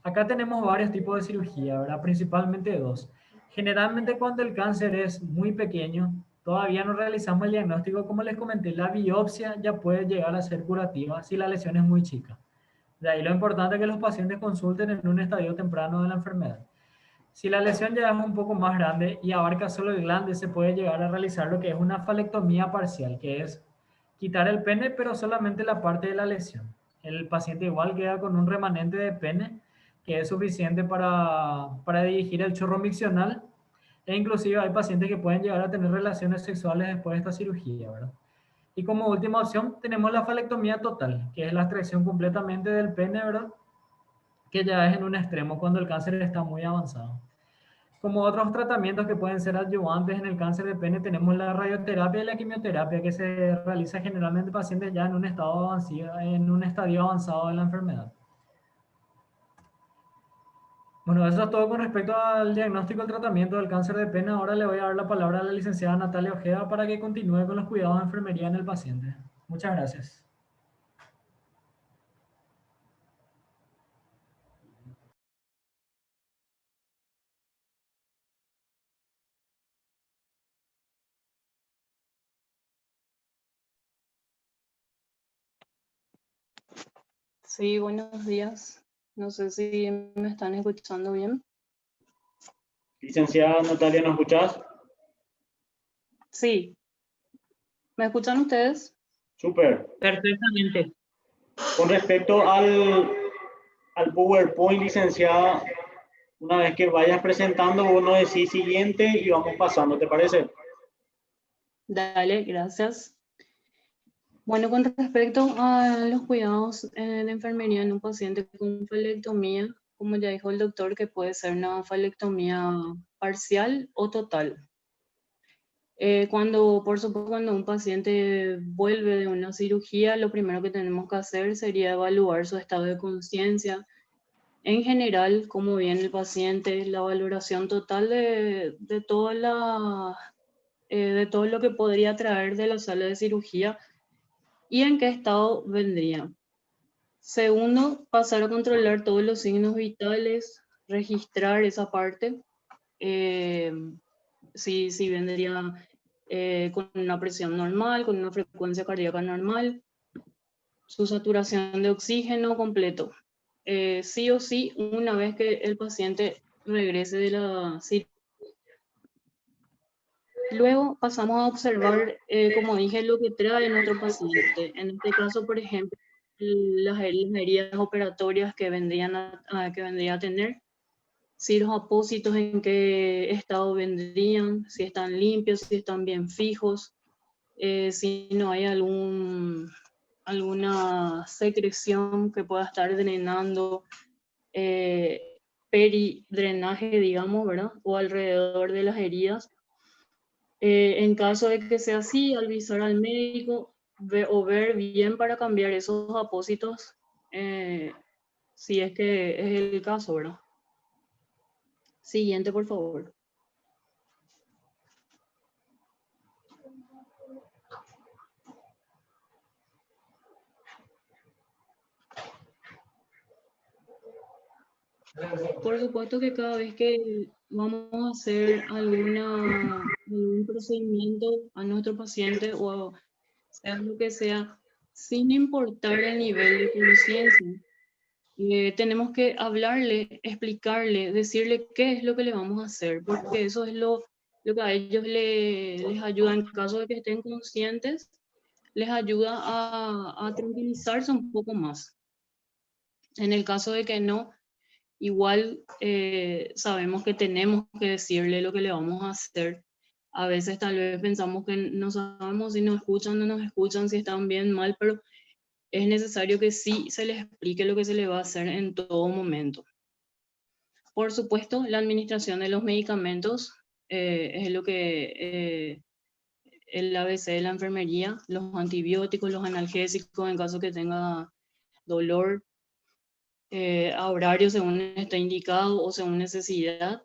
Acá tenemos varios tipos de cirugía, ¿verdad? Principalmente dos. Generalmente cuando el cáncer es muy pequeño, todavía no realizamos el diagnóstico. Como les comenté, la biopsia ya puede llegar a ser curativa si la lesión es muy chica. De ahí lo importante es que los pacientes consulten en un estadio temprano de la enfermedad. Si la lesión ya es un poco más grande y abarca solo el glande, se puede llegar a realizar lo que es una falectomía parcial, que es quitar el pene, pero solamente la parte de la lesión. El paciente igual queda con un remanente de pene que es suficiente para dirigir el chorro miccional, e inclusive hay pacientes que pueden llegar a tener relaciones sexuales después de esta cirugía, ¿verdad? Y como última opción tenemos la falectomía total, que es la extracción completamente del pene, ¿verdad? Que ya es en un extremo cuando el cáncer está muy avanzado. Como otros tratamientos que pueden ser adyuvantes en el cáncer de pene, tenemos la radioterapia y la quimioterapia, que se realiza generalmente en pacientes ya en un estadio avanzado de la enfermedad. Bueno, eso es todo con respecto al diagnóstico y tratamiento del cáncer de pene. Ahora le voy a dar la palabra a la licenciada Natalia Ojeda para que continúe con los cuidados de enfermería en el paciente. Muchas gracias. Sí, buenos días. No sé si me están escuchando bien. Licenciada Natalia, ¿nos escuchás? Sí. ¿Me escuchan ustedes? Súper. Perfectamente. Con respecto al PowerPoint, licenciada, una vez que vayas presentando, uno decís siguiente y vamos pasando, ¿te parece? Dale, gracias. Bueno, con respecto a los cuidados de enfermería en un paciente con falectomía, como ya dijo el doctor, que puede ser una falectomía parcial o total. Por supuesto, cuando un paciente vuelve de una cirugía, lo primero que tenemos que hacer sería evaluar su estado de conciencia. En general, cómo viene el paciente, la valoración total de todo lo que podría traer de la sala de cirugía y en qué estado vendría. Segundo, pasar a controlar todos los signos vitales, registrar esa parte. si vendría con una presión normal, con una frecuencia cardíaca normal, su saturación de oxígeno completo. Sí o sí, una vez que el paciente regrese de la cirugía. Luego pasamos a observar, como dije, lo que trae nuestro paciente. En este caso, por ejemplo, las heridas operatorias que vendría a tener, si los apósitos en qué estado vendrían, si están limpios, si están bien fijos, si no hay alguna secreción que pueda estar drenando, peridrenaje, digamos, ¿verdad? O alrededor de las heridas. En caso de que sea así, avisar al médico o ver bien para cambiar esos apósitos, si es que es el caso, ¿verdad? Siguiente, por favor. Por supuesto que cada vez que vamos a hacer algún procedimiento a nuestro paciente o sea lo que sea, sin importar el nivel de conciencia, tenemos que hablarle, explicarle, decirle qué es lo que le vamos a hacer, porque eso es lo que a ellos les ayuda en caso de que estén conscientes, les ayuda a tranquilizarse un poco más. En el caso de que no, igual sabemos que tenemos que decirle lo que le vamos a hacer. A veces tal vez pensamos que no sabemos si nos escuchan o no nos escuchan, si están bien, mal, pero es necesario que sí se les explique lo que se le va a hacer en todo momento. Por supuesto, la administración de los medicamentos es lo que el ABC de la enfermería, los antibióticos, los analgésicos en caso que tenga dolor, a horario según está indicado o según necesidad,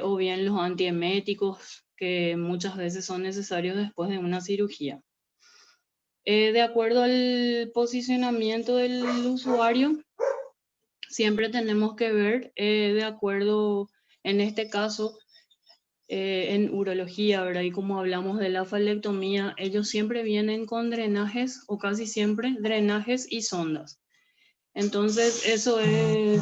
o bien los antieméticos que muchas veces son necesarios después de una cirugía. De acuerdo al posicionamiento del usuario, siempre tenemos que ver, de acuerdo, en este caso, en urología, ¿verdad? Y como hablamos de la falectomía, ellos siempre vienen con drenajes, o casi siempre, drenajes y sondas. Entonces, eso es,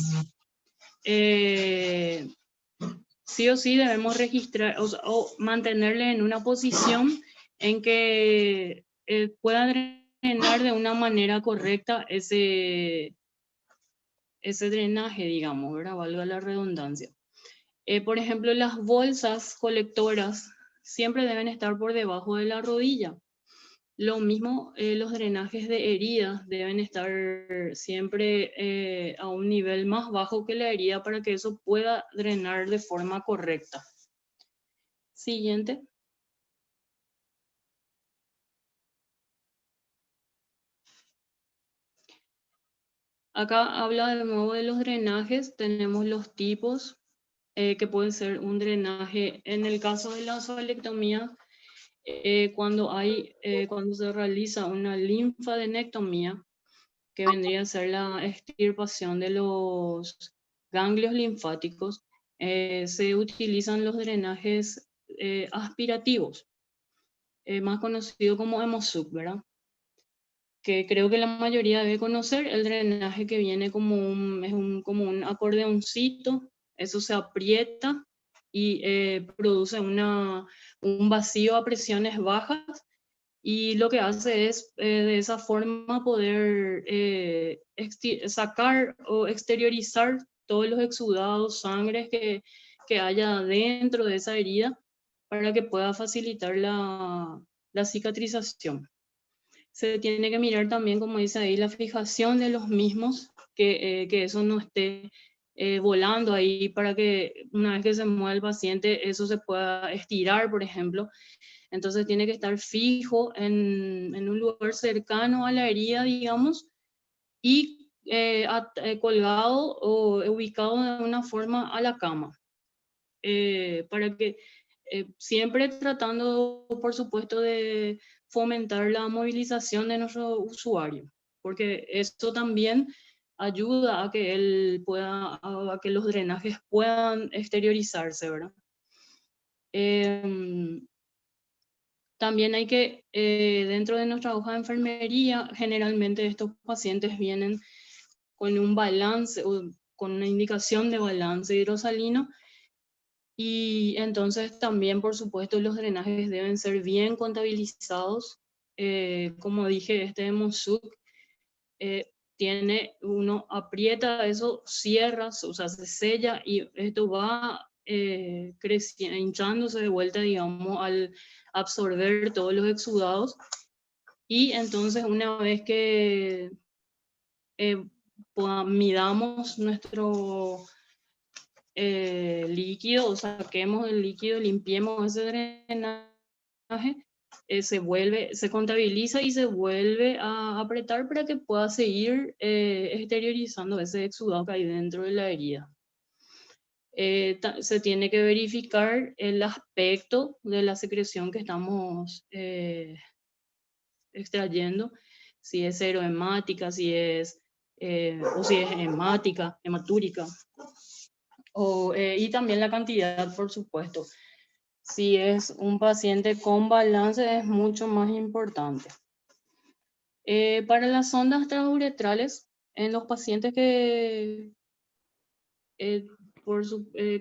sí o sí debemos registrar o mantenerle en una posición en que pueda drenar de una manera correcta ese drenaje, digamos, ¿verdad? Valga la redundancia. Por ejemplo, las bolsas colectoras siempre deben estar por debajo de la rodilla. Lo mismo, los drenajes de heridas deben estar siempre a un nivel más bajo que la herida para que eso pueda drenar de forma correcta. Siguiente. Acá habla de nuevo de los drenajes. Tenemos los tipos que pueden ser un drenaje. En el caso de la vasolectomía, cuando se realiza una linfadenectomía, que vendría a ser la extirpación de los ganglios linfáticos, se utilizan los drenajes aspirativos, más conocido como Hemosuc, ¿verdad? Que creo que la mayoría debe conocer, el drenaje que viene como como un acordeoncito, eso se aprieta y produce un vacío a presiones bajas, y lo que hace es de esa forma poder sacar o exteriorizar todos los exudados, sangres que haya dentro de esa herida para que pueda facilitar la cicatrización. Se tiene que mirar también, como dice ahí, la fijación de los mismos, que eso no esté volando ahí para que una vez que se mueva el paciente, eso se pueda estirar, por ejemplo. Entonces tiene que estar fijo en un lugar cercano a la herida, digamos, y colgado o ubicado de una forma a la cama. Para que siempre tratando, por supuesto, de fomentar la movilización de nuestro usuario, porque esto también ayuda a que él pueda, a que los drenajes puedan exteriorizarse, ¿verdad? También hay que, dentro de nuestra hoja de enfermería, generalmente estos pacientes vienen con un balance, o con una indicación de balance hidrosalino, y entonces también, por supuesto, los drenajes deben ser bien contabilizados. Como dije, este Monzuk tiene, uno aprieta eso, cierra, o sea, se sella, y esto va creciendo, hinchándose de vuelta, digamos, al absorber todos los exudados. Y entonces, una vez que midamos nuestro líquido, o saquemos el líquido, limpiemos ese drenaje, se contabiliza y se vuelve a apretar para que pueda seguir exteriorizando ese exudado que hay dentro de la herida. Se tiene que verificar el aspecto de la secreción que estamos extrayendo, si es serohemática, si es, o si es hemática, hematúrica, y también la cantidad, por supuesto. Si es un paciente con balance, es mucho más importante. Para las sondas transuretrales, en los pacientes que,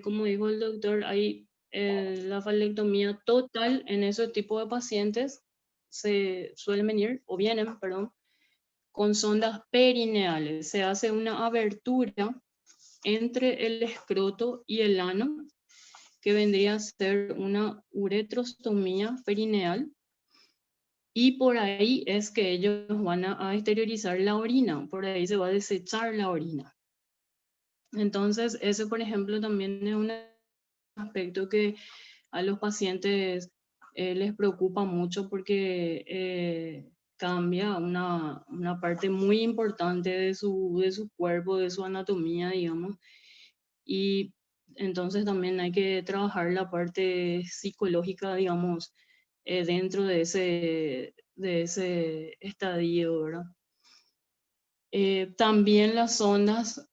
como dijo el doctor, hay la falectomía total, en ese tipo de pacientes se suelen venir, o vienen, perdón, con sondas perineales. Se hace una abertura entre el escroto y el ano, que vendría a ser una uretrostomía perineal, y por ahí es que ellos van a exteriorizar la orina, por ahí se va a desechar la orina. Entonces, ese, por ejemplo, también es un aspecto que a los pacientes les preocupa mucho, porque cambia una parte muy importante de su cuerpo, de su anatomía, digamos, y entonces también hay que trabajar la parte psicológica, digamos, dentro de ese estadio, ¿verdad? También las sondas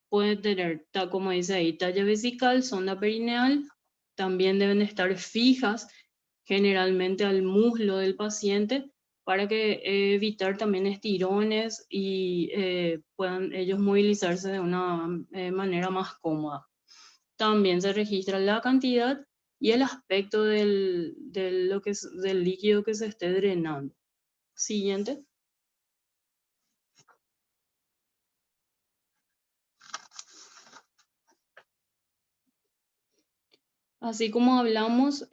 pueden tener, como dice ahí, talla vesical, sonda perineal, también deben estar fijas generalmente al muslo del paciente, para que evitar también estirones y puedan ellos movilizarse de una manera más cómoda. También se registra la cantidad y el aspecto del líquido que se esté drenando. Siguiente. Así como hablamos,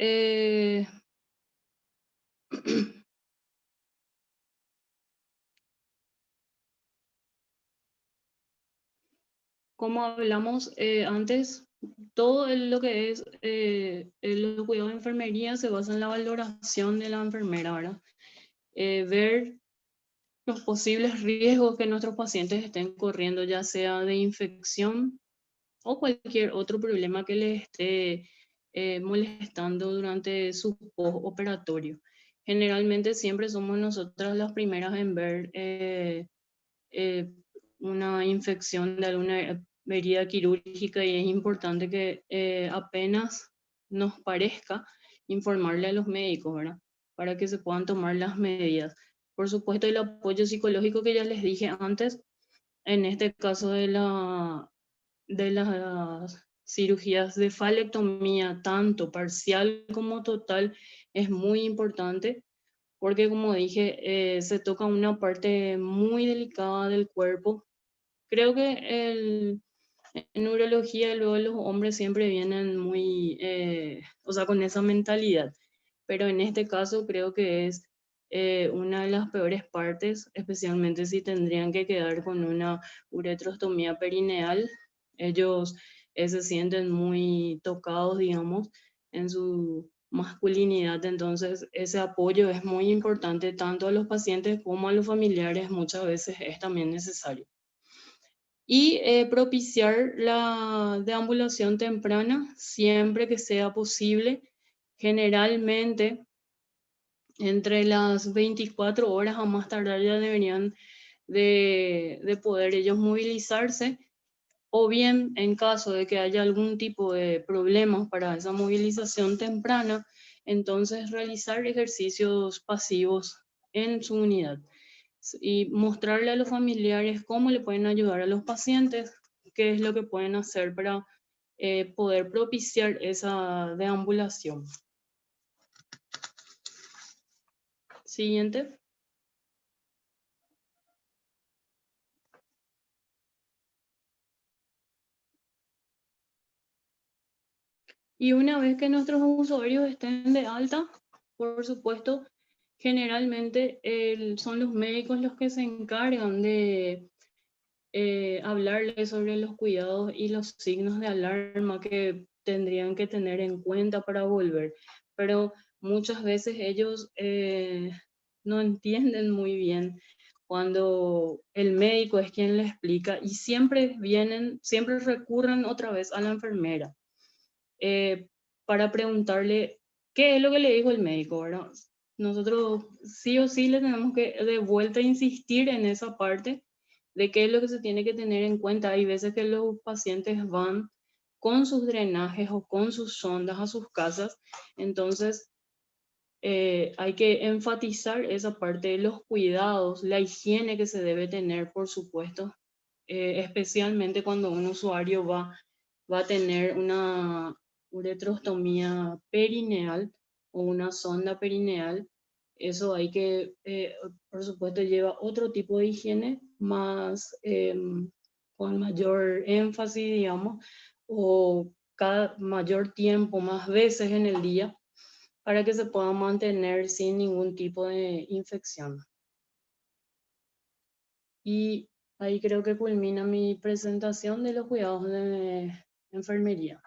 antes, todo lo que es los cuidados de enfermería se basa en la valoración de la enfermera, ¿verdad? Ver los posibles riesgos que nuestros pacientes estén corriendo, ya sea de infección o cualquier otro problema que les esté molestando durante su postoperatorio. Generalmente siempre somos nosotras las primeras en ver una infección de alguna herida quirúrgica, y es importante que apenas nos parezca informarle a los médicos, ¿verdad? Para que se puedan tomar las medidas. Por supuesto, el apoyo psicológico que ya les dije antes, en este caso de las cirugías de falectomía, tanto parcial como total, es muy importante, porque como dije, se toca una parte muy delicada del cuerpo. Creo que en urología luego los hombres siempre vienen muy, o sea, con esa mentalidad, pero en este caso creo que es una de las peores partes, especialmente si tendrían que quedar con una uretrostomía perineal. Ellos se sienten muy tocados, digamos, en su masculinidad, entonces ese apoyo es muy importante tanto a los pacientes como a los familiares, muchas veces es también necesario. Y propiciar la deambulación temprana siempre que sea posible, generalmente entre las 24 horas a más tardar ya deberían de poder ellos movilizarse, o bien en caso de que haya algún tipo de problemas para esa movilización temprana, entonces realizar ejercicios pasivos en su unidad y mostrarle a los familiares cómo le pueden ayudar a los pacientes, qué es lo que pueden hacer para poder propiciar esa deambulación. Siguiente. Y una vez que nuestros usuarios estén de alta, por supuesto, generalmente son los médicos los que se encargan de hablarles sobre los cuidados y los signos de alarma que tendrían que tener en cuenta para volver. Pero muchas veces ellos no entienden muy bien cuando el médico es quien le explica y siempre recurren otra vez a la enfermera para preguntarle qué es lo que le dijo el médico, ¿verdad? Nosotros sí o sí le tenemos que de vuelta insistir en esa parte de qué es lo que se tiene que tener en cuenta. Hay veces que los pacientes van con sus drenajes o con sus sondas a sus casas, entonces hay que enfatizar esa parte de los cuidados, la higiene que se debe tener, por supuesto, especialmente cuando un usuario va a tener una uretrostomía perineal o una sonda perineal. Eso hay que, por supuesto, lleva otro tipo de higiene más, con mayor énfasis, digamos, o cada mayor tiempo, más veces en el día, para que se pueda mantener sin ningún tipo de infección. Y ahí creo que culmina mi presentación de los cuidados de enfermería.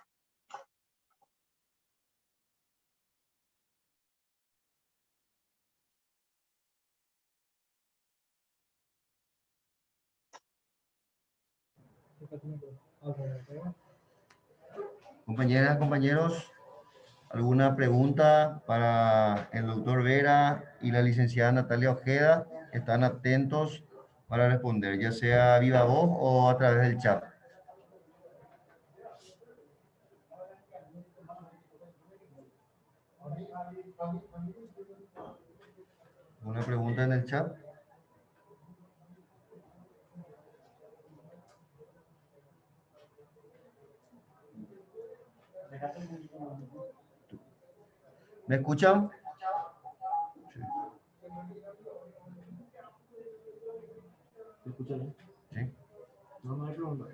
Compañeras, compañeros, ¿alguna pregunta para el doctor Vera y la licenciada Natalia Ojeda? Están atentos para responder, ya sea a viva voz o a través del chat. ¿Una pregunta en el chat? ¿Me escuchan? Sí. ¿Se escucha bien? Sí. No hay pregunta.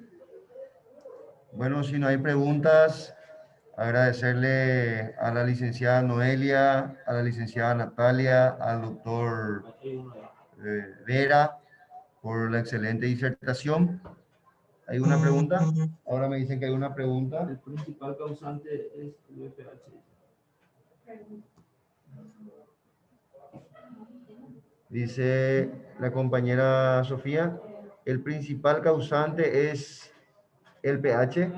Bueno, si no hay preguntas, agradecerle a la licenciada Noelia, a la licenciada Natalia, al doctor Vera por la excelente disertación. ¿Hay una pregunta? Ahora me dicen que hay una pregunta. El principal causante es el VPH. Dice la compañera Sofía, el principal causante es el pH.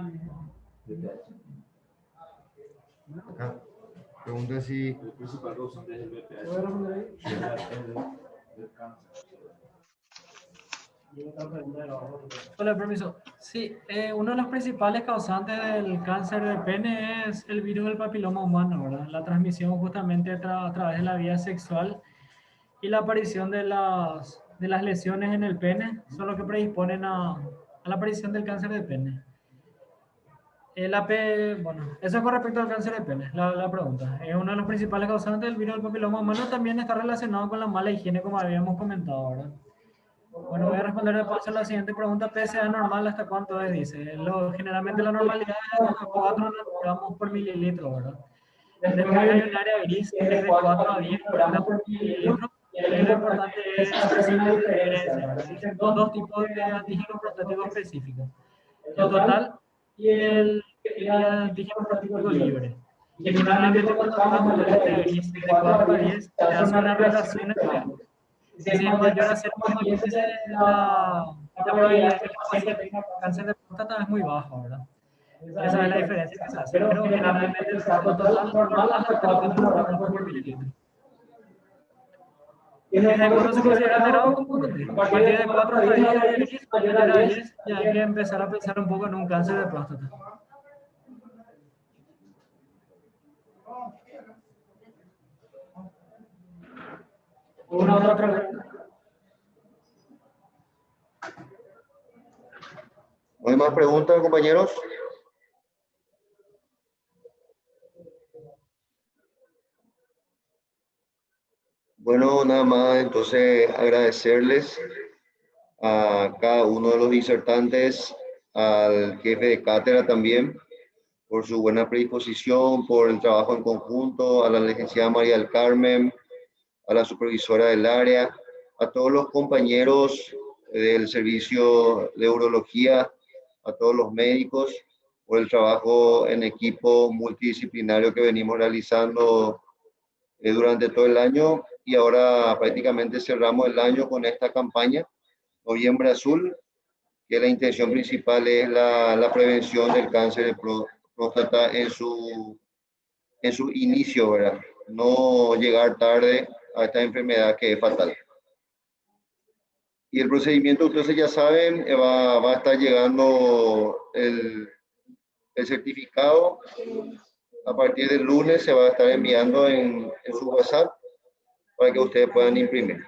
Acá. Pregunta si... El principal causante es el VPH. El cáncer. Hola, permiso. Sí, uno de los principales causantes del cáncer de pene es el virus del papiloma humano, ¿verdad? La transmisión justamente a través de la vía sexual y la aparición de las lesiones en el pene son los que predisponen a la aparición del cáncer de pene. Bueno, eso es con respecto al cáncer de pene, la pregunta. Es uno de los principales causantes del virus del papiloma humano, también está relacionado con la mala higiene, como habíamos comentado, ¿verdad? Bueno, voy a responder de paso a la siguiente pregunta. PSA normal, ¿hasta cuánto es? Dice. Generalmente la normalidad es 4 gramos por mililitro, ¿verdad? Después hay un área gris que es de 4 a 10 gramos por mililitro. Y lo importante es hacer la diferencia, ¿verdad? Existen dos tipos de antígenos prostáticos específicos. El total y el antígeno prostático libre. Y generalmente cuando hablamos de área gris de 4 a 10, se hace una relación entre ambos. Si mayor a 0,15, la probabilidad de que el paciente tenga cáncer de próstata es muy baja, ¿verdad? Esa es la diferencia que se hace. Pero generalmente el salto total normal hasta 4 gramos por mililitro. ¿Desde cuándo se considera alterado? A partir de 4 días de X, mayor a 10, ya hay que empezar a pensar un poco en un cáncer de próstata. ¿Una otra pregunta? ¿No hay más preguntas, compañeros? Bueno, nada más, entonces agradecerles a cada uno de los disertantes, al jefe de cátedra también, por su buena predisposición, por el trabajo en conjunto, a la licenciada María del Carmen, a la supervisora del área, a todos los compañeros del servicio de urología, a todos los médicos, por el trabajo en equipo multidisciplinario que venimos realizando durante todo el año, y ahora prácticamente cerramos el año con esta campaña, Noviembre Azul, que la intención principal es la prevención del cáncer de próstata en su inicio, ¿verdad? No llegar tarde a esta enfermedad que es fatal. Y el procedimiento, ustedes ya saben, va a estar llegando el certificado. A partir del lunes se va a estar enviando en su WhatsApp para que ustedes puedan imprimir.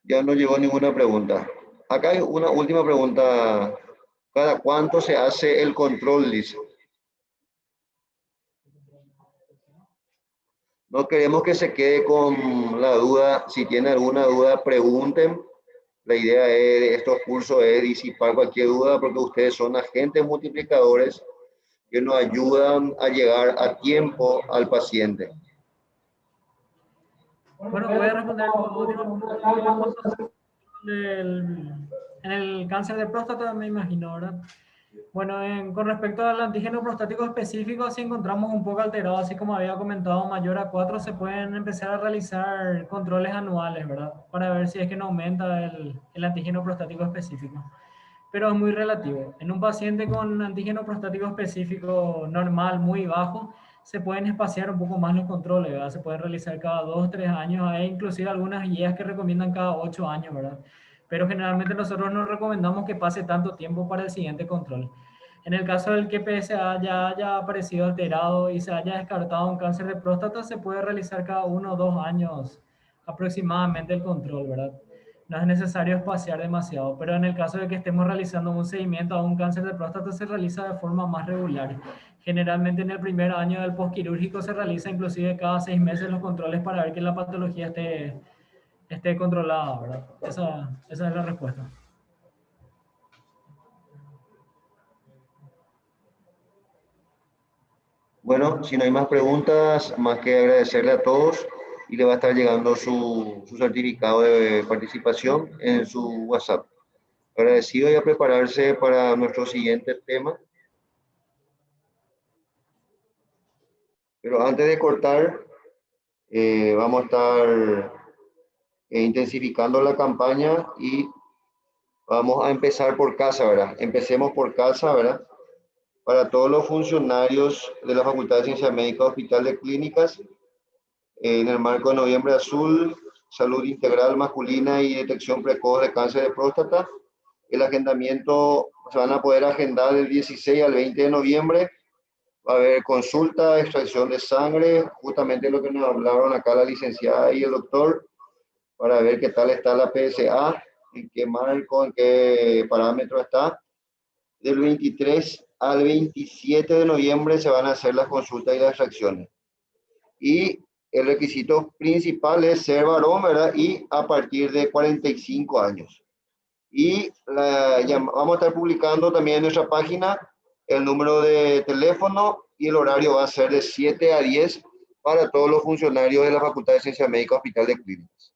Ya no llegó ninguna pregunta. Acá hay una última pregunta. ¿Cada cuánto se hace el control, dice? No queremos que se quede con la duda. Si tiene alguna duda, pregunten. La idea de estos cursos es disipar cualquier duda, porque ustedes son agentes multiplicadores que nos ayudan a llegar a tiempo al paciente. Bueno, voy a responder la última en el cáncer de próstata, me imagino, ¿verdad? Bueno, con respecto al antígeno prostático específico, si encontramos un poco alterado, así como había comentado, mayor a 4, se pueden empezar a realizar controles anuales, ¿verdad? Para ver si es que no aumenta el antígeno prostático específico. Pero es muy relativo. En un paciente con antígeno prostático específico normal, muy bajo, se pueden espaciar un poco más los controles, ¿verdad? Se pueden realizar cada 2, 3 años. Hay inclusive algunas guías que recomiendan cada 8 años, ¿verdad? Pero generalmente nosotros no recomendamos que pase tanto tiempo para el siguiente control. En el caso del que PSA ya haya aparecido alterado y se haya descartado un cáncer de próstata, se puede realizar cada 1 o 2 años aproximadamente el control, ¿verdad? No es necesario espaciar demasiado, pero en el caso de que estemos realizando un seguimiento a un cáncer de próstata, se realiza de forma más regular. Generalmente en el primer año del postquirúrgico se realiza inclusive cada 6 meses los controles para ver que la patología esté controlada, ¿verdad? Esa es la respuesta. Bueno, si no hay más preguntas, más que agradecerle a todos, y le va a estar llegando su certificado de participación en su WhatsApp. Agradecido, y a prepararse para nuestro siguiente tema. Pero antes de cortar, vamos a estar intensificando la campaña y vamos a empezar por casa, ¿verdad? Empecemos por casa, ¿verdad? Para todos los funcionarios de la Facultad de Ciencias Médicas, Hospital de Clínicas, en el marco de Noviembre Azul, Salud Integral Masculina y Detección Precoz de Cáncer de Próstata. El agendamiento se van a poder agendar del 16 al 20 de noviembre. Va a haber consulta, extracción de sangre, justamente lo que nos hablaron acá la licenciada y el doctor, para ver qué tal está la PSA, en qué marco, en qué parámetro está. Del 23 al 27 de noviembre se van a hacer las consultas y las extracciones. Y el requisito principal es ser varón, ¿verdad? Y a partir de 45 años. Y vamos a estar publicando también en nuestra página el número de teléfono, y el horario va a ser de 7 a 10 para todos los funcionarios de la Facultad de Ciencias Médicas, Hospital de Clínicas.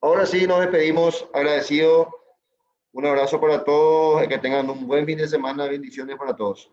Ahora sí, nos despedimos. Agradecido. Un abrazo para todos. Que tengan un buen fin de semana. Bendiciones para todos.